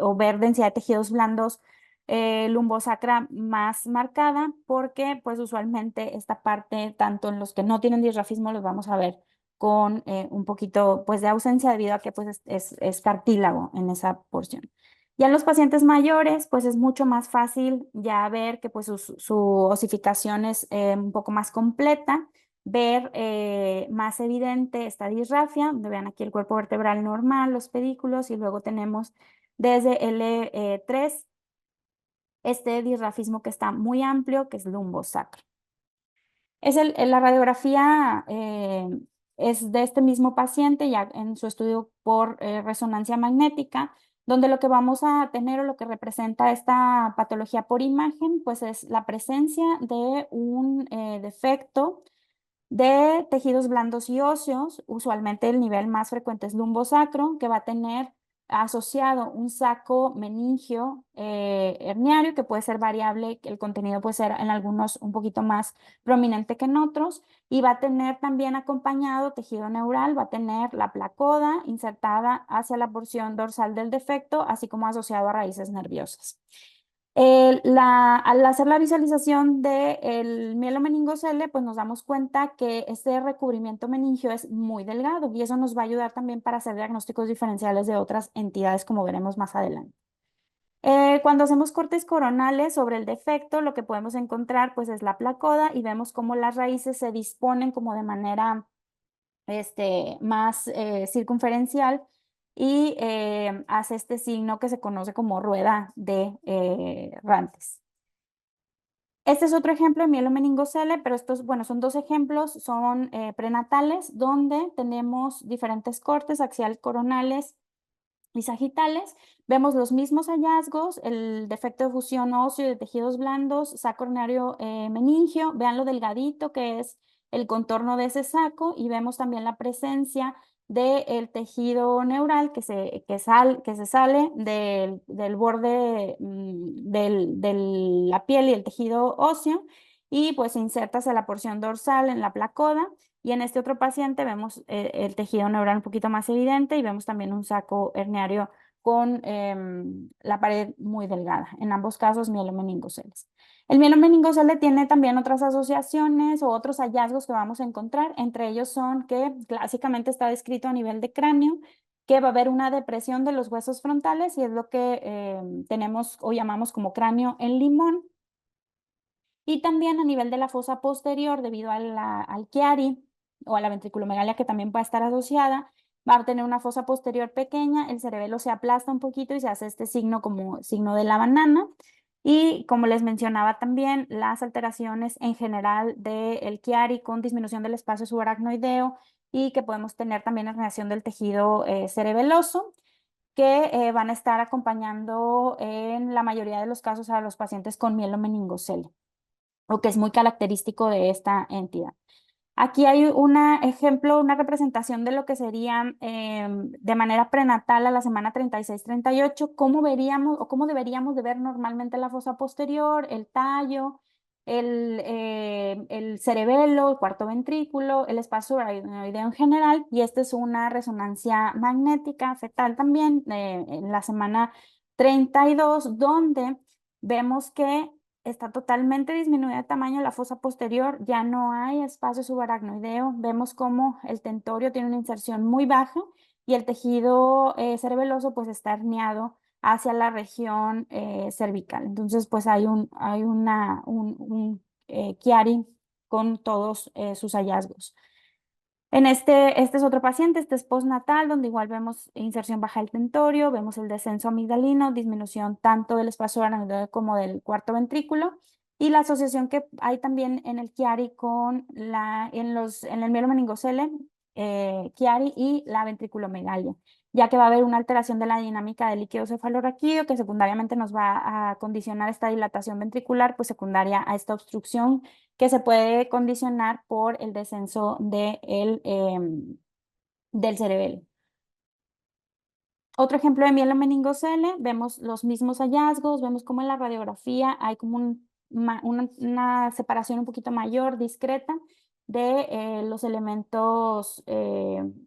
o ver densidad de tejidos blandos lumbosacra más marcada, porque pues usualmente esta parte, tanto en los que no tienen disrafismo, los vamos a ver con un poquito pues de ausencia debido a que pues es cartílago en esa porción. Ya en los pacientes mayores, pues es mucho más fácil ya ver que pues su osificación es un poco más completa, ver más evidente esta disrafia, donde vean aquí el cuerpo vertebral normal, los pedículos, y luego tenemos desde L3 este disrafismo que está muy amplio, que es lumbosacro. La radiografía es de este mismo paciente ya en su estudio por resonancia magnética, donde lo que vamos a tener o lo que representa esta patología por imagen, pues es la presencia de un defecto de tejidos blandos y óseos. Usualmente el nivel más frecuente es lumbosacro, que va a tener asociado un saco meningio herniario, que puede ser variable, el contenido puede ser en algunos un poquito más prominente que en otros, y va a tener también acompañado tejido neural, va a tener la placoda insertada hacia la porción dorsal del defecto, así como asociado a raíces nerviosas. Al hacer la visualización del mielomeningocele, pues nos damos cuenta que este recubrimiento meningio es muy delgado y eso nos va a ayudar también para hacer diagnósticos diferenciales de otras entidades, como veremos más adelante. Cuando hacemos cortes coronales sobre el defecto, lo que podemos encontrar pues es la placoda y vemos cómo las raíces se disponen como de manera más circunferencial y hace este signo que se conoce como rueda de Rantes. Este es otro ejemplo de mielomeningocele, pero estos, bueno, son dos ejemplos, son prenatales, donde tenemos diferentes cortes axial coronales y sagitales. Vemos los mismos hallazgos, el defecto de fusión óseo de tejidos blandos, saco coronario meningio, vean lo delgadito que es el contorno de ese saco y vemos también la presencia del tejido neural que se sale del borde de la piel y el tejido óseo y pues se inserta hacia la porción dorsal en la placoda. Y en este otro paciente vemos el tejido neural un poquito más evidente y vemos también un saco herniario con la pared muy delgada. En ambos casos, mielomeningoceles. El mielomeningocele tiene también otras asociaciones o otros hallazgos que vamos a encontrar. Entre ellos son que clásicamente está descrito a nivel de cráneo, que va a haber una depresión de los huesos frontales y es lo que tenemos o llamamos como cráneo en limón. Y también a nivel de la fosa posterior, debido al Chiari o a la ventriculomegalia que también va a estar asociada, va a tener una fosa posterior pequeña, el cerebelo se aplasta un poquito y se hace este signo como signo de la banana. Y como les mencionaba también, las alteraciones en general del Chiari con disminución del espacio subaracnoideo y que podemos tener también herniación del tejido cerebeloso que van a estar acompañando en la mayoría de los casos a los pacientes con mielomeningocele, o que es muy característico de esta entidad. Aquí hay un ejemplo, una representación de lo que sería de manera prenatal a la semana 36-38, cómo veríamos o cómo deberíamos de ver normalmente la fosa posterior, el tallo, el cerebelo, el cuarto ventrículo, el espacio subaracnoideo en general, y esta es una resonancia magnética fetal también en la semana 32, donde vemos que está totalmente disminuida de tamaño la fosa posterior, ya no hay espacio subaracnoideo, vemos como el tentorio tiene una inserción muy baja y el tejido cerebeloso pues está herniado hacia la región cervical. Entonces pues hay un Chiari con todos sus hallazgos. Este es otro paciente, este es postnatal, donde igual vemos inserción baja del tentorio, vemos el descenso amigdalino, disminución tanto del espacio araneudo como del cuarto ventrículo, y la asociación que hay también en el Chiari con en el mielomeningocele, Chiari y la ventriculomegalia, ya que va a haber una alteración de la dinámica del líquido cefalorraquídeo que secundariamente nos va a condicionar esta dilatación ventricular, pues secundaria a esta obstrucción que se puede condicionar por el descenso del cerebelo. Otro ejemplo de mielomeningocele, vemos los mismos hallazgos, vemos como en la radiografía hay como una separación un poquito mayor, discreta, de los elementos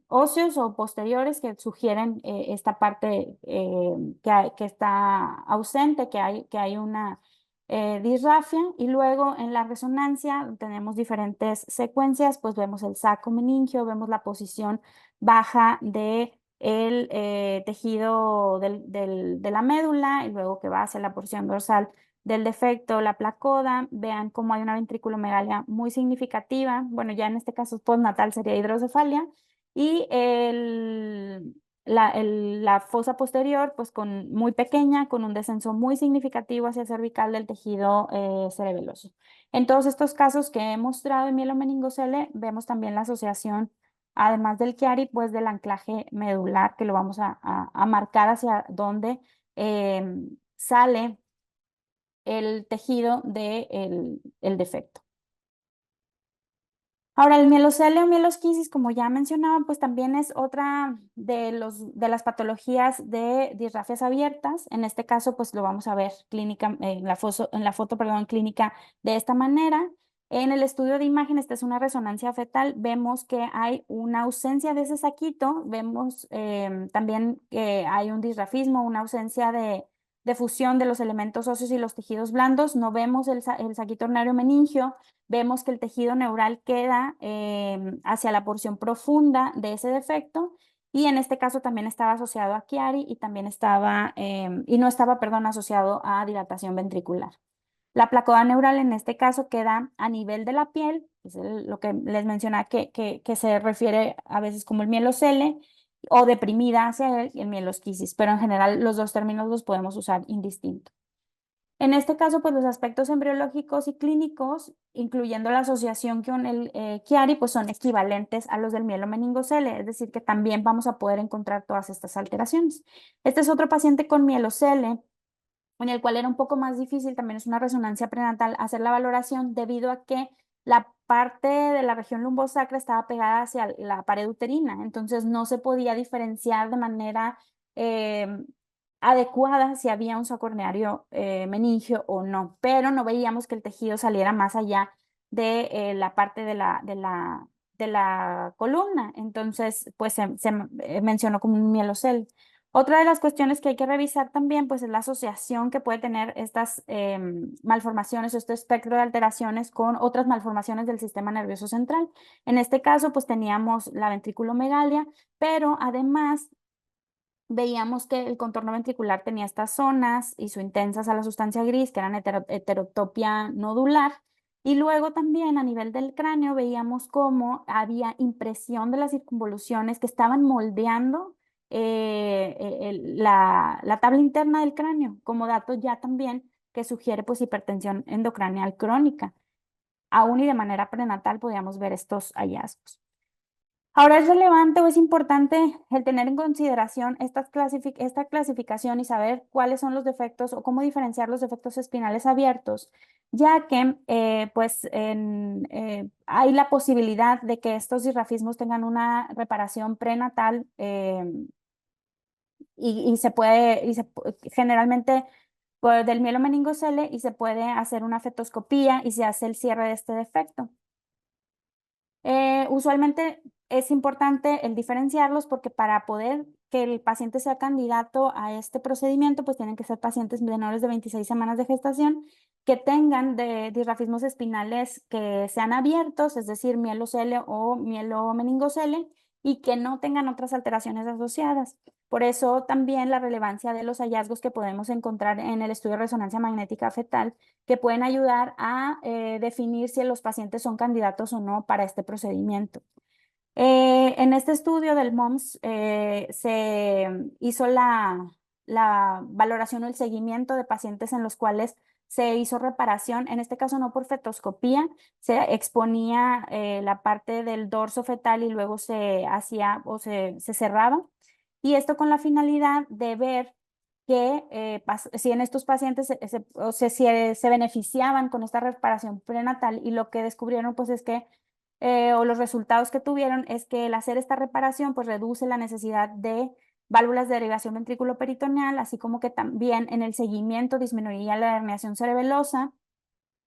óseos o posteriores que sugieren esta parte que está ausente, que hay una disrafia, y luego en la resonancia tenemos diferentes secuencias, pues vemos el saco meningio, vemos la posición baja de el tejido de la médula y luego que va hacia la porción dorsal del defecto, la placoda. Vean cómo hay una ventriculomegalia muy significativa. Bueno, ya en este caso postnatal sería hidrocefalia. Y la fosa posterior, pues muy pequeña, con un descenso muy significativo hacia el cervical del tejido cerebeloso. En todos estos casos que he mostrado en mielomeningocele, vemos también la asociación, además del Chiari, pues del anclaje medular, que lo vamos a marcar hacia donde sale el tejido del el defecto. Ahora, el mielocele o mielosquisis, como ya mencionaba, pues también es otra de las patologías de disrafias abiertas. En este caso, pues lo vamos a ver clínica, en la foto, perdón, clínica de esta manera. En el estudio de imagen, esta es una resonancia fetal, vemos que hay una ausencia de ese saquito, vemos también que hay un disrafismo, una ausencia de fusión de los elementos óseos y los tejidos blandos, no vemos el saquito hornario meningio. Vemos que el tejido neural queda hacia la porción profunda de ese defecto, y en este caso también estaba asociado a Chiari y también no estaba, perdón, asociado a dilatación ventricular. La placoda neural en este caso queda a nivel de la piel, es lo que les mencionaba que se refiere a veces como el mielocele, o deprimida hacia el mielosquisis, pero en general los dos términos los podemos usar indistinto. En este caso, pues los aspectos embriológicos y clínicos, incluyendo la asociación con el Chiari, pues son equivalentes a los del mielomeningocele, es decir, que también vamos a poder encontrar todas estas alteraciones. Este es otro paciente con mielocele, en el cual era un poco más difícil, también es una resonancia prenatal, hacer la valoración debido a que la parte de la región lumbosacra estaba pegada hacia la pared uterina, entonces no se podía diferenciar de manera adecuada si había un sacorneario meningio o no, pero no veíamos que el tejido saliera más allá de la parte de la columna, entonces pues se mencionó como un mielocel. Otra de las cuestiones que hay que revisar también, pues, es la asociación que puede tener estas malformaciones o este espectro de alteraciones con otras malformaciones del sistema nervioso central. En este caso, pues, teníamos la ventriculomegalia, pero además veíamos que el contorno ventricular tenía estas zonas isointensas a la sustancia gris, que eran heterotopia nodular. Y luego también a nivel del cráneo veíamos cómo había impresión de las circunvoluciones que estaban moldeando la tabla interna del cráneo, como dato ya también que sugiere pues hipertensión endocraneal crónica. Aún y de manera prenatal podíamos ver estos hallazgos. Ahora es relevante o es importante el tener en consideración esta clasificación y saber cuáles son los defectos o cómo diferenciar los defectos espinales abiertos, ya que hay la posibilidad de que estos disrafismos tengan una reparación prenatal y generalmente del mielo meningocele y se puede hacer una fetoscopía y se hace el cierre de este defecto. Usualmente es importante el diferenciarlos porque para poder que el paciente sea candidato a este procedimiento, pues tienen que ser pacientes menores de 26 semanas de gestación que tengan disrafismos espinales que sean abiertos, es decir, mielocele o mielomeningocele, y que no tengan otras alteraciones asociadas. Por eso también la relevancia de los hallazgos que podemos encontrar en el estudio de resonancia magnética fetal que pueden ayudar a definir si los pacientes son candidatos o no para este procedimiento. En este estudio del MOMS se hizo la valoración o el seguimiento de pacientes en los cuales se hizo reparación, en este caso no por fetoscopía, se exponía la parte del dorso fetal y luego se hacía o se cerraba. Y esto con la finalidad de ver que si en estos pacientes se beneficiaban con esta reparación prenatal, y lo que descubrieron pues es que, o los resultados que tuvieron es que el hacer esta reparación pues reduce la necesidad de válvulas de derivación ventriculoperitoneal, así como que también en el seguimiento disminuía la herniación cerebelosa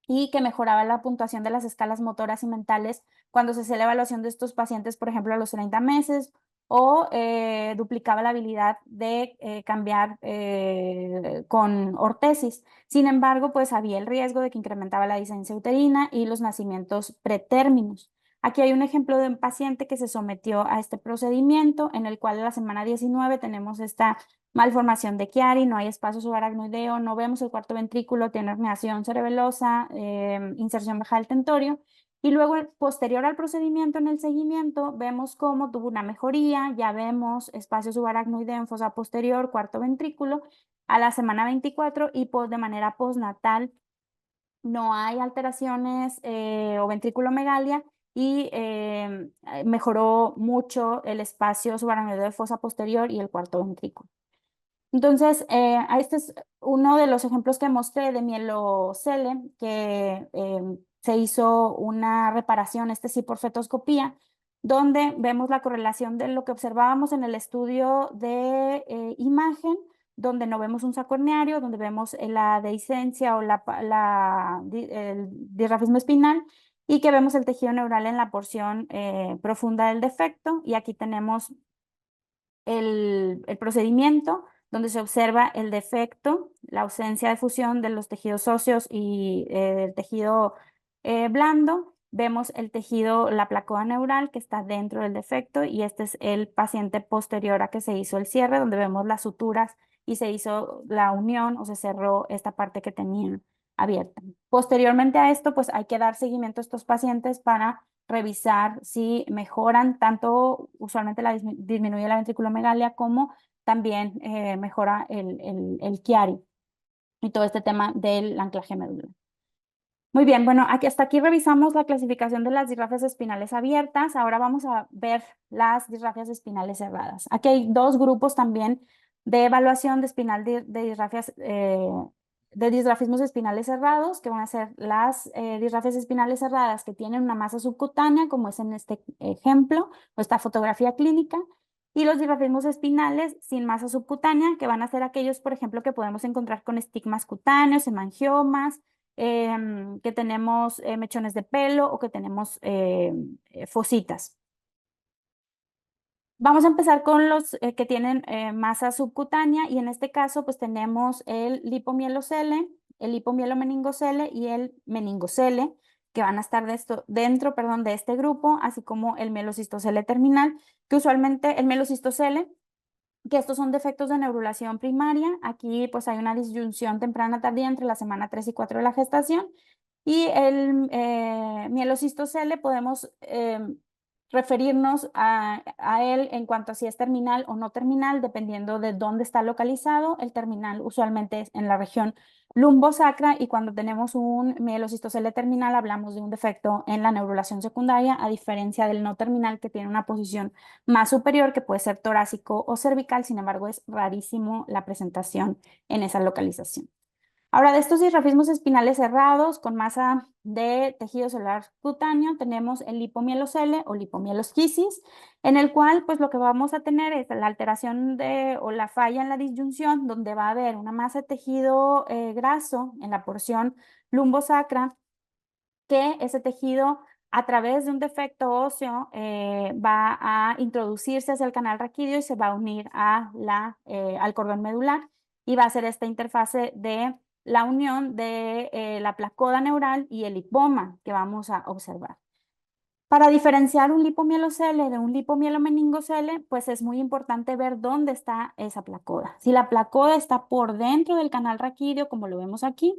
y que mejoraba la puntuación de las escalas motoras y mentales cuando se hacía la evaluación de estos pacientes, por ejemplo, a los 30 meses, o duplicaba la habilidad de cambiar con ortesis. Sin embargo, pues había el riesgo de que incrementaba la discencia uterina y los nacimientos pretérminos. Aquí hay un ejemplo de un paciente que se sometió a este procedimiento, en el cual en la semana 19 tenemos esta malformación de Chiari, no hay espacio subaracnoideo, no vemos el cuarto ventrículo, tiene herniación cerebelosa, inserción baja del tentorio. Y luego, posterior al procedimiento, en el seguimiento, vemos cómo tuvo una mejoría, ya vemos espacio subaracnoideo en fosa posterior, cuarto ventrículo, a la semana 24 y de manera postnatal no hay alteraciones o ventrículomegalia y mejoró mucho el espacio subaracnoideo de fosa posterior y el cuarto ventrículo. Entonces, este es uno de los ejemplos que mostré de mielocele, que se hizo una reparación, este sí por fetoscopía, donde vemos la correlación de lo que observábamos en el estudio de imagen, donde no vemos un saco herniario, donde vemos la dehiscencia o el disrafismo espinal, y que vemos el tejido neural en la porción profunda del defecto. Y aquí tenemos el procedimiento donde se observa el defecto, la ausencia de fusión de los tejidos óseos y el tejido blando. Vemos el tejido, la placoa neural que está dentro del defecto, y este es el paciente posterior a que se hizo el cierre, donde vemos las suturas y se hizo la unión o se cerró esta parte que tenían abierta. Posteriormente a esto, pues hay que dar seguimiento a estos pacientes para revisar si mejoran, tanto usualmente disminuye la ventriculomegalia como también mejora el Chiari y todo este tema del anclaje medular. Muy bien, bueno, hasta aquí revisamos la clasificación de las disrafias espinales abiertas. Ahora vamos a ver las disrafias espinales cerradas. Aquí hay dos grupos también de evaluación de espinal de disrafias de disrafismos espinales cerrados, que van a ser las disrafias espinales cerradas que tienen una masa subcutánea, como es en este ejemplo, o esta fotografía clínica, y los disrafismos espinales sin masa subcutánea, que van a ser aquellos, por ejemplo, que podemos encontrar con estigmas cutáneos, hemangiomas, que tenemos mechones de pelo o que tenemos fositas. Vamos a empezar con los que tienen masa subcutánea, y en este caso pues tenemos el lipomielocele, el lipomielommeningocele y el meningocele, que van a estar dentro de este grupo, así como el mielocistocele terminal, que usualmente el mielocistocele que estos son defectos de neurulación primaria. Aquí pues hay una disyunción temprana tardía entre la semana 3 y 4 de la gestación. Y el mielocistocele podemos referirnos a él en cuanto a si es terminal o no terminal, dependiendo de dónde está localizado. El terminal usualmente es en la región lumbosacra, y cuando tenemos un mielocistocele terminal hablamos de un defecto en la neurulación secundaria, a diferencia del no terminal, que tiene una posición más superior, que puede ser torácico o cervical. Sin embargo, es rarísimo la presentación en esa localización. Ahora, de estos disrafismos espinales cerrados con masa de tejido celular cutáneo, tenemos el lipomielocele o lipomielosquisis, en el cual pues lo que vamos a tener es la alteración o la falla en la disyunción, donde va a haber una masa de tejido graso en la porción lumbosacra, que ese tejido, a través de un defecto óseo, va a introducirse hacia el canal raquídeo y se va a unir al cordón medular, y va a hacer esta interfase de la unión de la placoda neural y el lipoma que vamos a observar. Para diferenciar un lipomielocele de un lipomielomeniнгocele, pues es muy importante ver dónde está esa placoda. Si la placoda está por dentro del canal raquídeo, como lo vemos aquí,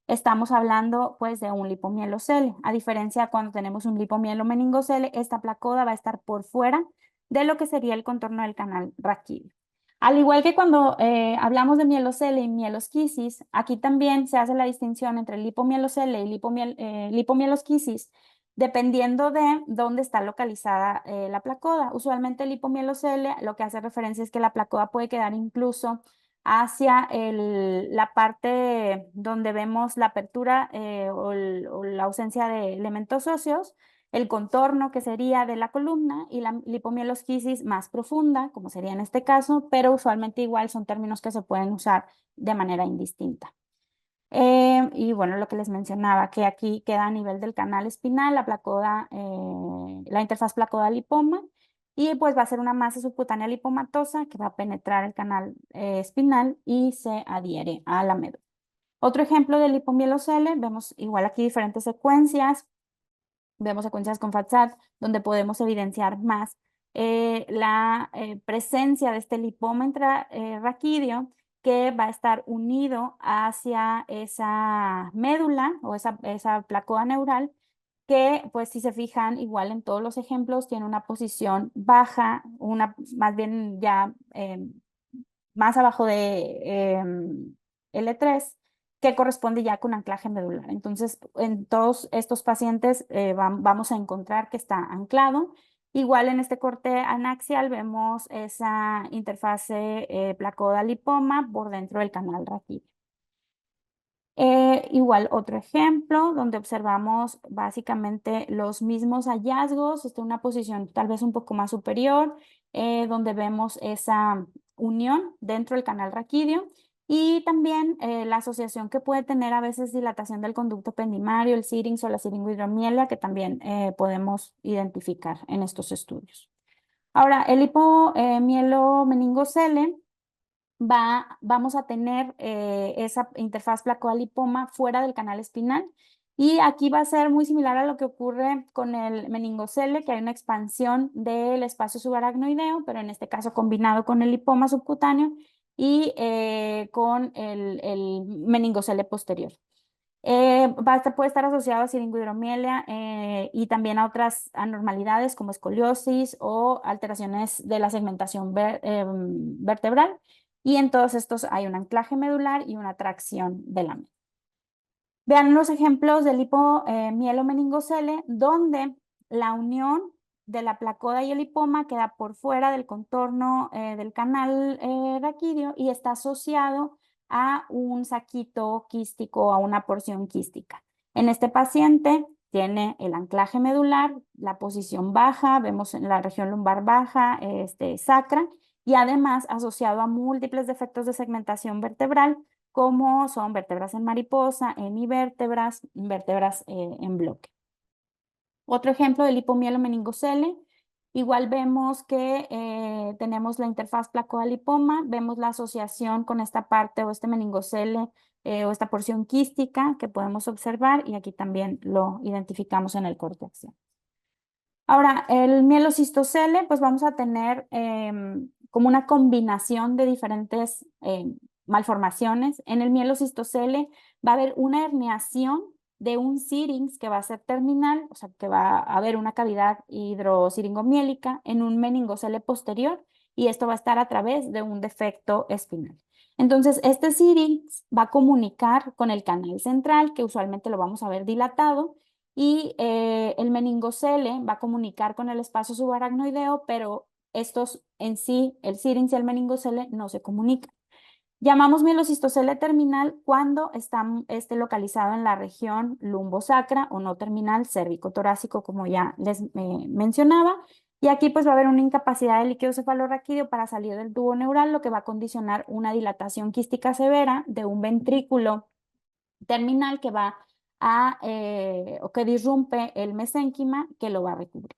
estamos hablando pues de un lipomielocele. A diferencia, cuando tenemos un lipomielomeniнгocele, esta placoda va a estar por fuera de lo que sería el contorno del canal raquídeo. Al igual que cuando hablamos de mielocele y mielosquisis, aquí también se hace la distinción entre lipomielocele y lipomielosquisis, dependiendo de dónde está localizada la placoda. Usualmente el hipomielocele lo que hace referencia es que la placoda puede quedar incluso hacia la parte donde vemos la apertura o la ausencia de elementos óseos, el contorno que sería de la columna, y la lipomielosquisis más profunda, como sería en este caso, pero usualmente igual son términos que se pueden usar de manera indistinta. Y bueno, lo que les mencionaba, que aquí queda a nivel del canal espinal, la placoda, la interfaz placoda-lipoma, y pues va a ser una masa subcutánea lipomatosa que va a penetrar el canal espinal y se adhiere a la médula. Otro ejemplo de lipomielocele, vemos igual aquí diferentes secuencias, vemos secuencias con FATSAT, donde podemos evidenciar más la presencia de este lipoma intrarraquídeo, que va a estar unido hacia esa médula o esa placoda neural, que pues si se fijan igual en todos los ejemplos tiene una posición baja, más bien ya más abajo de L3, que corresponde ya con anclaje medular. Entonces, en todos estos pacientes vamos a encontrar que está anclado. Igual en este corte anaxial vemos esa interfase placoda-lipoma por dentro del canal raquídeo. Igual otro ejemplo donde observamos básicamente los mismos hallazgos, una posición tal vez un poco más superior, donde vemos esa unión dentro del canal raquídeo, y también la asociación que puede tener a veces dilatación del conducto pendimario, el Syrinx o la siringohidromiela, que también podemos identificar en estos estudios. Ahora, el hipomielo-meningocele vamos a tener esa interfaz placoda-lipoma fuera del canal espinal, y aquí va a ser muy similar a lo que ocurre con el meningocele, que hay una expansión del espacio subaracnoideo, pero en este caso combinado con el lipoma subcutáneo y con el meningocele posterior. Puede estar asociado a siringohidromiela y también a otras anormalidades como escoliosis o alteraciones de la segmentación vertebral. Y en todos estos hay un anclaje medular y una tracción de la médula. Vean los ejemplos del hipomielo-meningocele, donde la unión de la placoda y el lipoma queda por fuera del contorno del canal raquídeo y está asociado a un saquito quístico, a una porción quística. En este paciente tiene el anclaje medular, la posición baja, vemos en la región lumbar baja, sacra, y además asociado a múltiples defectos de segmentación vertebral, como son vértebras en mariposa, hemivértebras, vértebras en bloque. Otro ejemplo del hipomielo-meningocele, igual vemos que tenemos la interfaz placoda-lipoma, vemos la asociación con esta parte o este meningocele o esta porción quística que podemos observar, y aquí también lo identificamos en el corte axial. Ahora, el mielocistocele, pues vamos a tener como una combinación de diferentes malformaciones. En el mielocistocele va a haber una herniación de un sírix que va a ser terminal, o sea, que va a haber una cavidad hidrosiringomiélica en un meningocele posterior, y esto va a estar a través de un defecto espinal. Entonces, este sírix va a comunicar con el canal central, que usualmente lo vamos a ver dilatado, y el meningocele va a comunicar con el espacio subaracnoideo, pero estos en sí, el sírix y el meningocele, no se comunican. Llamamos mielocistocele terminal cuando esté localizado en la región lumbosacra o no terminal cérvico-torácico, como ya les mencionaba. Y aquí pues va a haber una incapacidad del líquido cefalorraquídeo para salir del tubo neural, lo que va a condicionar una dilatación quística severa de un ventrículo terminal que va o que disrumpe el mesénquima que lo va a recubrir.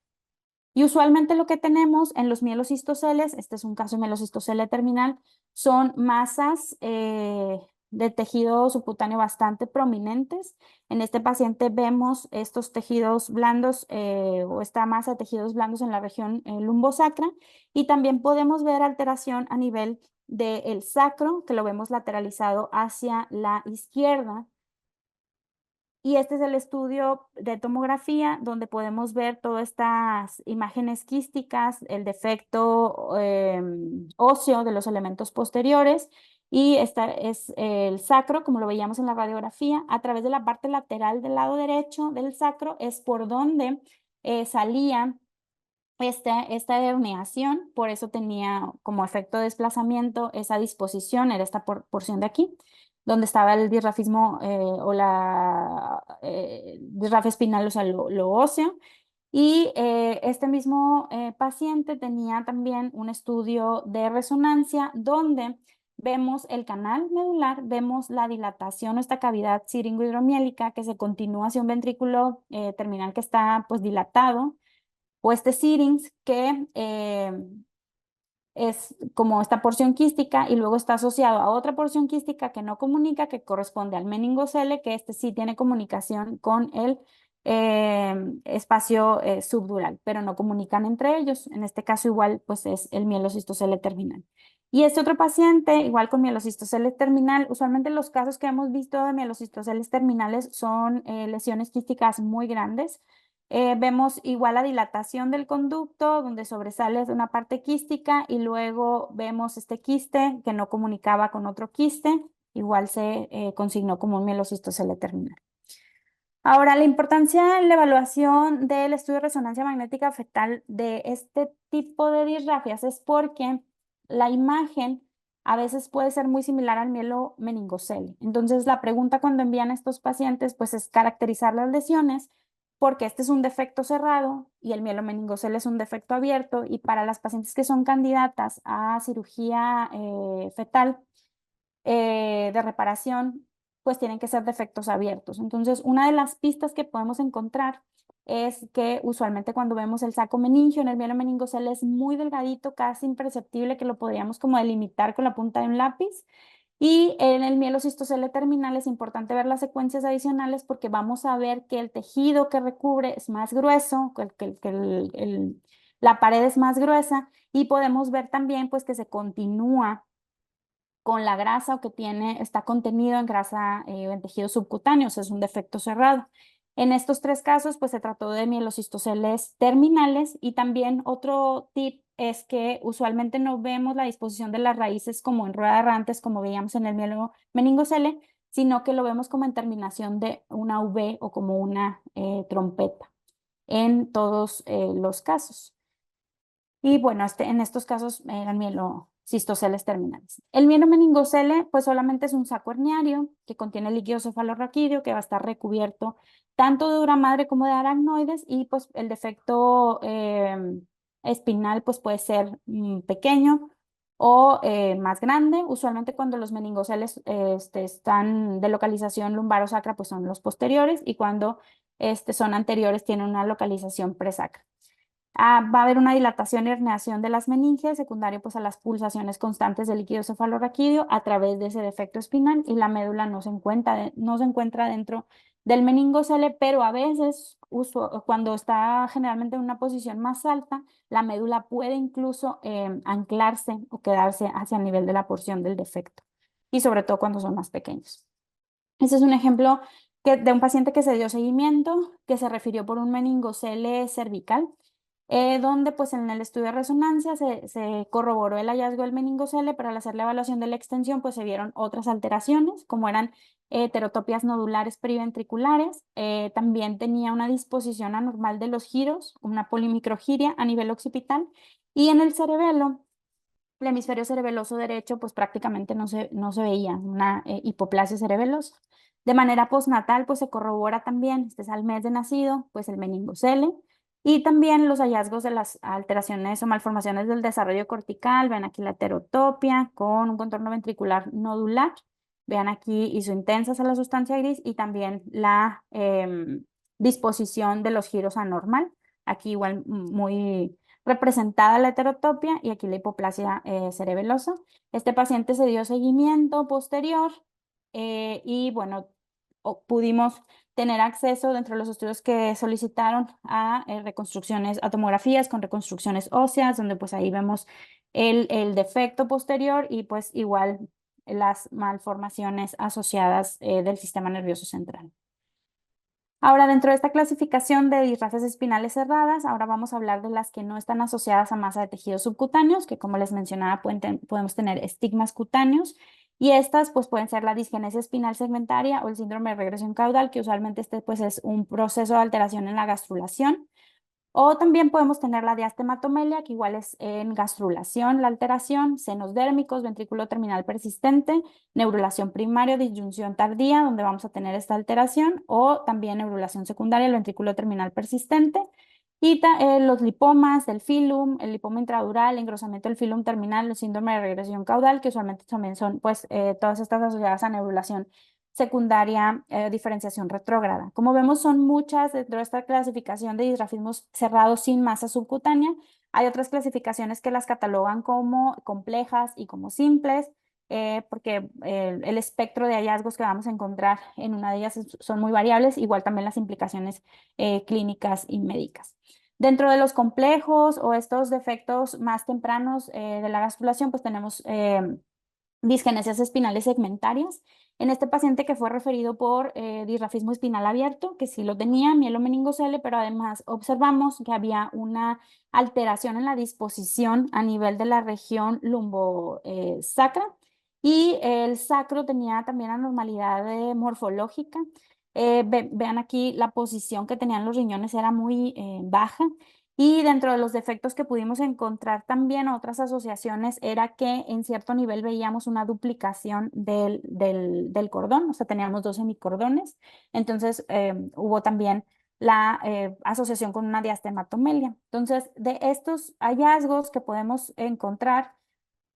Y usualmente lo que tenemos en los mielocistoceles, este es un caso de mielocistocele terminal, son masas de tejido subcutáneo bastante prominentes. En este paciente vemos estos tejidos blandos o esta masa de tejidos blandos en la región lumbosacra, y también podemos ver alteración a nivel del sacro, que lo vemos lateralizado hacia la izquierda. Y este es el estudio de tomografía donde podemos ver todas estas imágenes quísticas, el defecto óseo de los elementos posteriores, y este es el sacro, como lo veíamos en la radiografía, a través de la parte lateral del lado derecho del sacro es por donde salía esta herniación, por eso tenía como efecto de desplazamiento esa disposición, era esta porción de aquí, donde estaba el disrafismo o la disrafia espinal, o sea, lo óseo. Y este mismo paciente tenía también un estudio de resonancia donde vemos el canal medular, vemos la dilatación o esta cavidad siringohidromiélica que se continúa hacia un ventrículo terminal que está pues dilatado, o este sírix que es como esta porción quística y luego está asociado a otra porción quística que no comunica, que corresponde al meningocele, que este sí tiene comunicación con el espacio subdural, pero no comunican entre ellos. En este caso igual pues es el mielocistocele terminal. Y este otro paciente, igual con mielocistocele terminal, usualmente los casos que hemos visto de mielocistoceles terminales son lesiones quísticas muy grandes. Vemos igual la dilatación del conducto, donde sobresale una parte quística, y luego vemos este quiste que no comunicaba con otro quiste, igual se consignó como un mielocistocele terminal. Ahora, la importancia en la evaluación del estudio de resonancia magnética fetal de este tipo de disrafias es porque la imagen a veces puede ser muy similar al mielomeningocele. Entonces, la pregunta cuando envían a estos pacientes pues es caracterizar las lesiones, porque este es un defecto cerrado y el mielomeningocele es un defecto abierto, y para las pacientes que son candidatas a cirugía fetal de reparación, pues tienen que ser defectos abiertos. Entonces, una de las pistas que podemos encontrar es que usualmente cuando vemos el saco meningio en el mielomeningocele es muy delgadito, casi imperceptible, que lo podríamos como delimitar con la punta de un lápiz. Y en el mielocistocele terminal es importante ver las secuencias adicionales, porque vamos a ver que el tejido que recubre es más grueso, la pared es más gruesa, y podemos ver también pues que se continúa con la grasa, o que está contenido en grasa en tejido subcutáneo, o sea, es un defecto cerrado. En estos tres casos, pues se trató de mielocistoceles terminales. Y también otro tip es que usualmente no vemos la disposición de las raíces como en rueda errantes, como veíamos en el mielomeningocele, sino que lo vemos como en terminación de una V o como una trompeta en todos los casos. Y bueno, en estos casos eran mielocistoceles terminales. El mielomeningocele pues solamente es un saco herniario que contiene líquido cefalorraquídeo, que va a estar recubierto tanto de dura madre como de aracnoides, y pues el defecto espinal pues puede ser pequeño o más grande. Usualmente cuando los meningoceles están de localización lumbaro-sacra pues son los posteriores, y cuando son anteriores tienen una localización presacra. Va a haber una dilatación y herniación de las meninges, secundario pues a las pulsaciones constantes del líquido cefalorraquídeo a través de ese defecto espinal, y la médula no se encuentra dentro del meningocele, pero a veces cuando está generalmente en una posición más alta, la médula puede incluso anclarse o quedarse hacia el nivel de la porción del defecto, y sobre todo cuando son más pequeños. Ese es un ejemplo de un paciente que se dio seguimiento, que se refirió por un meningocele cervical, donde pues en el estudio de resonancia se corroboró el hallazgo del meningocele, pero al hacer la evaluación de la extensión pues se vieron otras alteraciones, como eran heterotopias nodulares periventriculares. También tenía una disposición anormal de los giros, una polimicrogiria a nivel occipital, y en el cerebelo, el hemisferio cerebeloso derecho, pues prácticamente no se veía una hipoplasia cerebelosa. De manera postnatal, pues se corrobora también, este es al mes de nacido, pues el meningocele, y también los hallazgos de las alteraciones o malformaciones del desarrollo cortical. Ven aquí la heterotopia con un contorno ventricular nodular. Vean aquí isointensas a la sustancia gris, y también la disposición de los giros anormal. Aquí igual muy representada la heterotopia, y aquí la hipoplasia cerebelosa. Este paciente se dio seguimiento posterior, y bueno, pudimos tener acceso dentro de los estudios que solicitaron a reconstrucciones, a tomografías con reconstrucciones óseas, donde pues ahí vemos el defecto posterior, y pues igual las malformaciones asociadas del sistema nervioso central. Ahora, dentro de esta clasificación de disrafias espinales cerradas, ahora vamos a hablar de las que no están asociadas a masa de tejidos subcutáneos, que como les mencionaba, podemos tener estigmas cutáneos, y estas pues pueden ser la disgenesia espinal segmentaria o el síndrome de regresión caudal, que usualmente este pues es un proceso de alteración en la gastrulación. O también podemos tener la diastematomelia, que igual es en gastrulación, la alteración, senos dérmicos, ventrículo terminal persistente, neurulación primaria, disyunción tardía, donde vamos a tener esta alteración, o también neurulación secundaria, el ventrículo terminal persistente, y los lipomas del filum, el lipoma intradural, engrosamiento del filum terminal, el síndrome de regresión caudal, que usualmente también son pues todas estas asociadas a neurulación secundaria, diferenciación retrógrada. Como vemos, son muchas dentro de esta clasificación de disrafismos cerrados sin masa subcutánea. Hay otras clasificaciones que las catalogan como complejas y como simples, porque el espectro de hallazgos que vamos a encontrar en una de ellas son muy variables, igual también las implicaciones clínicas y médicas. Dentro de los complejos o estos defectos más tempranos de la gastrulación, pues tenemos disgenesias espinales segmentarias. En este paciente que fue referido por disrafismo espinal abierto, que sí lo tenía, mielomeningocele, pero además observamos que había una alteración en la disposición a nivel de la región lumbosacra, y el sacro tenía también anormalidad morfológica. Vean aquí la posición que tenían los riñones era muy baja. Y dentro de los defectos que pudimos encontrar también otras asociaciones era que en cierto nivel veíamos una duplicación del cordón, o sea, teníamos dos semicordones. Entonces hubo también la asociación con una diastematomelia. Entonces, de estos hallazgos que podemos encontrar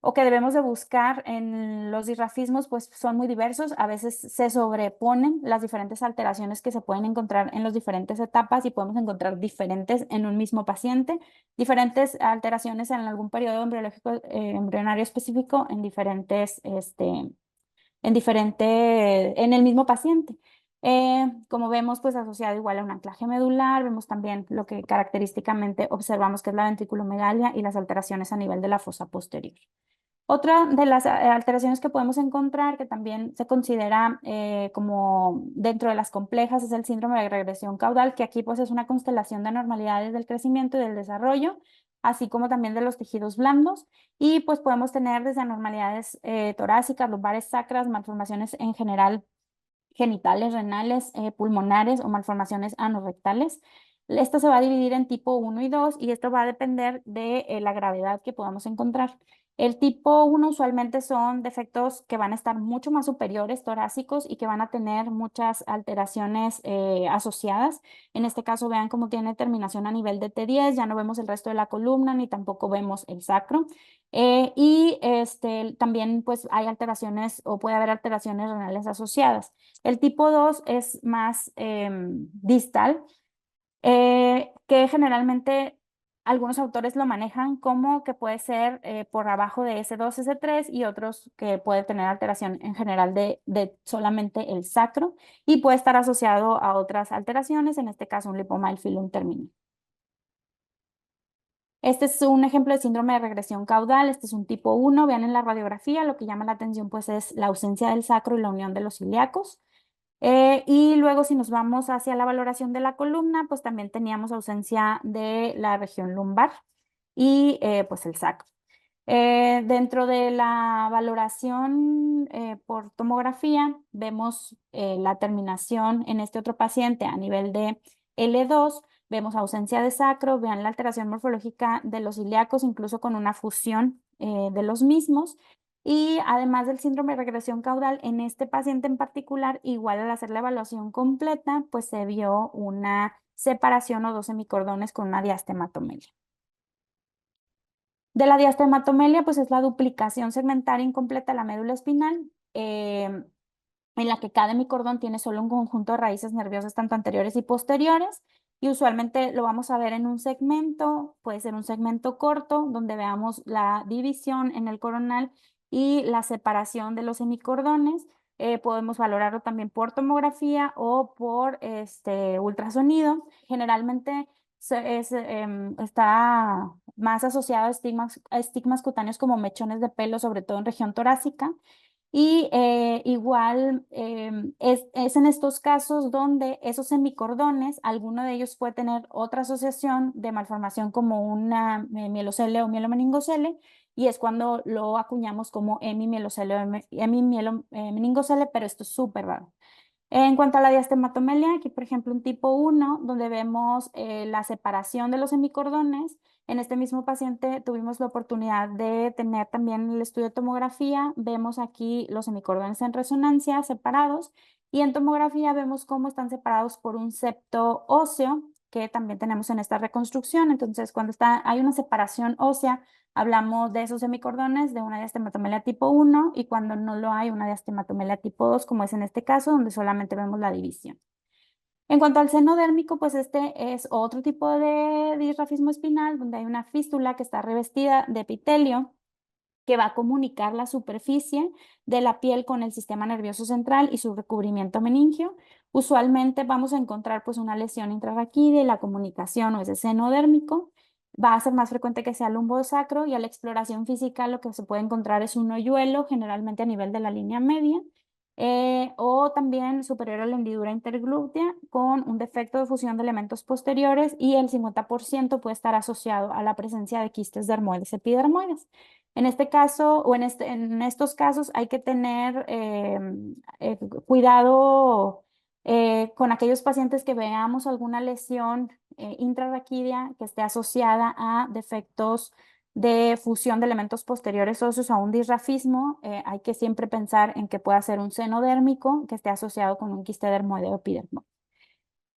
o que debemos de buscar en los disrafismos, pues son muy diversos. A veces se sobreponen las diferentes alteraciones que se pueden encontrar en las diferentes etapas, y podemos encontrar diferentes en un mismo paciente, diferentes alteraciones en algún periodo embriológico, embrionario específico en diferentes, en el mismo paciente. Como vemos, pues asociado igual a un anclaje medular, vemos también lo que característicamente observamos, que es la ventriculomegalia y las alteraciones a nivel de la fosa posterior. Otra de las alteraciones que podemos encontrar, que también se considera como dentro de las complejas, es el síndrome de regresión caudal, que aquí pues es una constelación de anormalidades del crecimiento y del desarrollo, así como también de los tejidos blandos, y pues podemos tener desde anormalidades torácicas, lumbares, sacras, malformaciones en general genitales, renales, pulmonares o malformaciones anorrectales. Esto se va a dividir en tipo 1 y 2, y esto va a depender de la gravedad que podamos encontrar. El tipo 1 usualmente son defectos que van a estar mucho más superiores, torácicos, y que van a tener muchas alteraciones asociadas. En este caso, vean cómo tiene terminación a nivel de T10, ya no vemos el resto de la columna ni tampoco vemos el sacro. También pues hay alteraciones o puede haber alteraciones renales asociadas. El tipo 2 es más distal, que generalmente algunos autores lo manejan como que puede ser por abajo de S2, S3 y otros que puede tener alteración en general de solamente el sacro y puede estar asociado a otras alteraciones, en este caso un lipoma del filum terminal. Este es un ejemplo de síndrome de regresión caudal, este es un tipo 1, vean en la radiografía, lo que llama la atención pues es la ausencia del sacro y la unión de los ilíacos. Y luego si nos vamos hacia la valoración de la columna, pues también teníamos ausencia de la región lumbar y pues el sacro. Dentro de la valoración por tomografía, vemos la terminación en este otro paciente a nivel de L2, vemos ausencia de sacro, vean la alteración morfológica de los ilíacos, incluso con una fusión de los mismos. Y además del síndrome de regresión caudal, en este paciente en particular, igual al hacer la evaluación completa, pues se vio una separación o dos semicordones con una diastematomelia. De la diastematomelia, pues es la duplicación segmentaria incompleta de la médula espinal, en la que cada hemicordón tiene solo un conjunto de raíces nerviosas tanto anteriores y posteriores, y usualmente lo vamos a ver en un segmento, puede ser un segmento corto, donde veamos la división en el coronal y la separación de los hemicordones. Podemos valorarlo también por tomografía o por ultrasonido. Generalmente está más asociado a estigmas cutáneos como mechones de pelo, sobre todo en región torácica. Y igual es en estos casos donde esos semicordones, alguno de ellos puede tener otra asociación de malformación como una mielocele o mielomeningocele, y es cuando lo acuñamos como hemimielocele o hemimieloningocele, pero esto es súper raro. En cuanto a la diastematomelia, aquí por ejemplo un tipo 1, donde vemos la separación de los hemicordones. En este mismo paciente tuvimos la oportunidad de tener también el estudio de tomografía. Vemos aquí los hemicordones en resonancia separados y en tomografía vemos cómo están separados por un septo óseo que también tenemos en esta reconstrucción. Entonces, cuando hay una separación ósea, hablamos de esos hemicordones de una diastematomelia tipo 1 y cuando no lo hay, una diastematomelia tipo 2, como es en este caso, donde solamente vemos la división. En cuanto al seno dérmico, pues este es otro tipo de disrafismo espinal, donde hay una fístula que está revestida de epitelio que va a comunicar la superficie de la piel con el sistema nervioso central y su recubrimiento meningio. Usualmente vamos a encontrar pues una lesión intrarraquídea y la comunicación o ese seno dérmico va a ser más frecuente que sea lumbosacro y a la exploración física lo que se puede encontrar es un hoyuelo generalmente a nivel de la línea media o también superior a la hendidura interglútea con un defecto de fusión de elementos posteriores y el 50% puede estar asociado a la presencia de quistes dermoides epidermoides. En este caso o en estos casos hay que tener cuidado con aquellos pacientes que veamos alguna lesión intrarraquídea que esté asociada a defectos de fusión de elementos posteriores óseos a un disrafismo. Hay que siempre pensar en que pueda ser un seno dérmico que esté asociado con un quiste dermoide o epidermoide.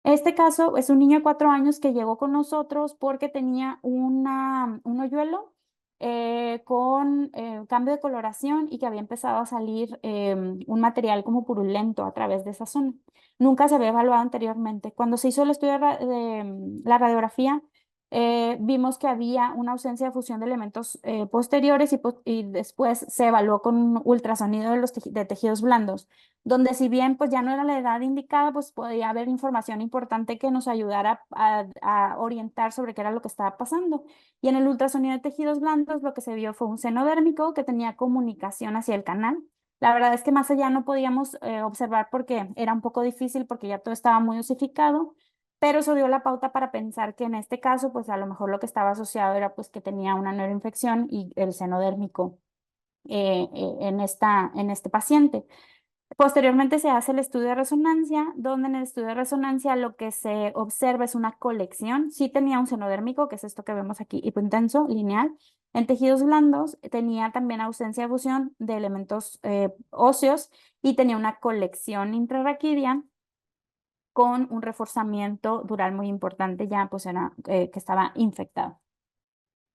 Este caso es un niño de 4 años que llegó con nosotros porque tenía un hoyuelo con cambio de coloración y que había empezado a salir un material como purulento a través de esa zona. Nunca se había evaluado anteriormente. Cuando se hizo el estudio de la radiografía, vimos que había una ausencia de fusión de elementos posteriores y después se evaluó con un ultrasonido de los de tejidos blandos, donde si bien pues ya no era la edad indicada, pues podía haber información importante que nos ayudara a orientar sobre qué era lo que estaba pasando. Y en el ultrasonido de tejidos blandos lo que se vio fue un seno dérmico que tenía comunicación hacia el canal. La verdad es que más allá no podíamos observar porque era un poco difícil porque ya todo estaba muy osificado, pero eso dio la pauta para pensar que en este caso pues a lo mejor lo que estaba asociado era pues que tenía una neuroinfección y el seno dérmico en este paciente. Posteriormente se hace el estudio de resonancia, donde en el estudio de resonancia lo que se observa es una colección. Sí tenía un seno dérmico, que es esto que vemos aquí, hipointenso, lineal. En tejidos blandos tenía también ausencia de fusión de elementos óseos y tenía una colección intrarraquídea con un reforzamiento dural muy importante, ya pues era que estaba infectado.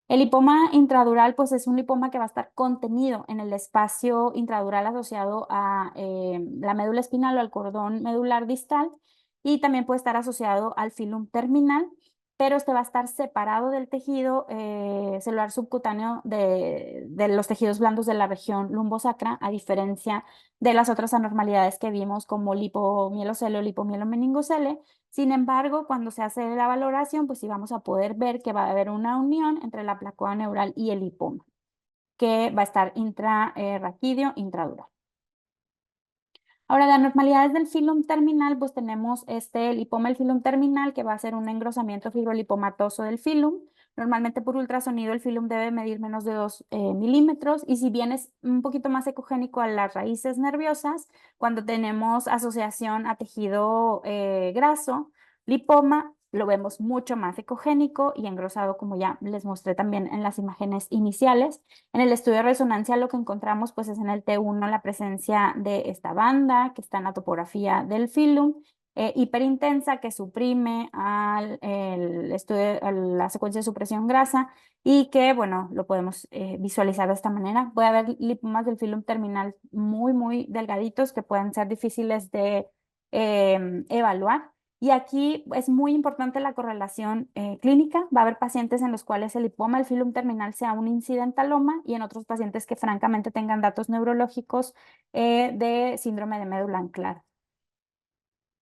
El lipoma intradural, pues es un lipoma que va a estar contenido en el espacio intradural asociado a la médula espinal o al cordón medular distal y también puede estar asociado al filum terminal. pero este va a estar separado del tejido celular subcutáneo de los tejidos blandos de la región lumbosacra, a diferencia de las otras anormalidades que vimos como lipomielocele o lipomielonmeningocele. Sin embargo, cuando se hace la valoración, pues sí vamos a poder ver que va a haber una unión entre la placoa neural y el lipoma, que va a estar intrarraquídeo, intradural. Ahora, de anormalidades del filum terminal, pues tenemos este lipoma del filum terminal, que va a ser un engrosamiento fibrolipomatoso del filum. Normalmente por ultrasonido el filum debe medir menos de 2 milímetros, y si bien es un poquito más ecogénico a las raíces nerviosas, cuando tenemos asociación a tejido graso, lipoma, lo vemos mucho más ecogénico y engrosado, como ya les mostré también en las imágenes iniciales. En el estudio de resonancia lo que encontramos pues es en el T1 la presencia de esta banda que está en la topografía del filum, hiperintensa, que suprime a la secuencia de supresión grasa, y que, bueno, lo podemos visualizar de esta manera. Puede haber lipomas del filum terminal muy, muy delgaditos que pueden ser difíciles de evaluar. Y aquí es muy importante la correlación clínica. Va a haber pacientes en los cuales el lipoma, el filum terminal, sea un incidentaloma, y en otros pacientes que francamente tengan datos neurológicos de síndrome de médula anclar.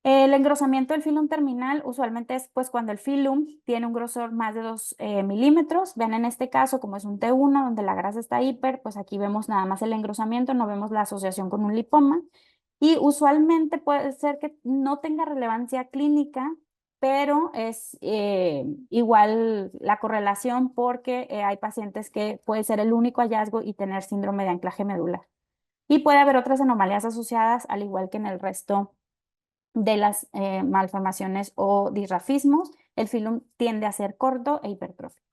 El engrosamiento del filum terminal usualmente es pues cuando el filum tiene un grosor más de 2 milímetros. Vean en este caso, como es un T1 donde la grasa está hiper, pues aquí vemos nada más el engrosamiento, no vemos la asociación con un lipoma. Y usualmente puede ser que no tenga relevancia clínica, pero es igual la correlación, porque hay pacientes que puede ser el único hallazgo y tener síndrome de anclaje medular. Y puede haber otras anomalías asociadas, al igual que en el resto de las malformaciones o disrafismos. El filum tiende a ser corto e hipertrófico.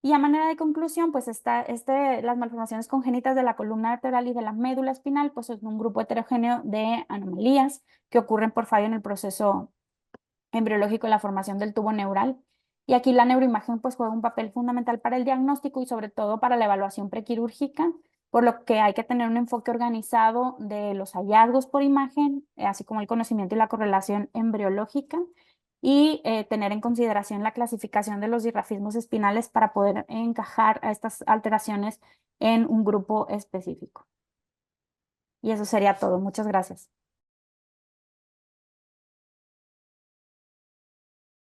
Y a manera de conclusión, pues las malformaciones congénitas de la columna vertebral y de la médula espinal, pues es un grupo heterogéneo de anomalías que ocurren por fallo en el proceso embriológico de la formación del tubo neural. Y aquí la neuroimagen pues juega un papel fundamental para el diagnóstico y sobre todo para la evaluación prequirúrgica, por lo que hay que tener un enfoque organizado de los hallazgos por imagen, así como el conocimiento y la correlación embriológica, y tener en consideración la clasificación de los disrafismos espinales para poder encajar a estas alteraciones en un grupo específico. Y eso sería todo. Muchas gracias.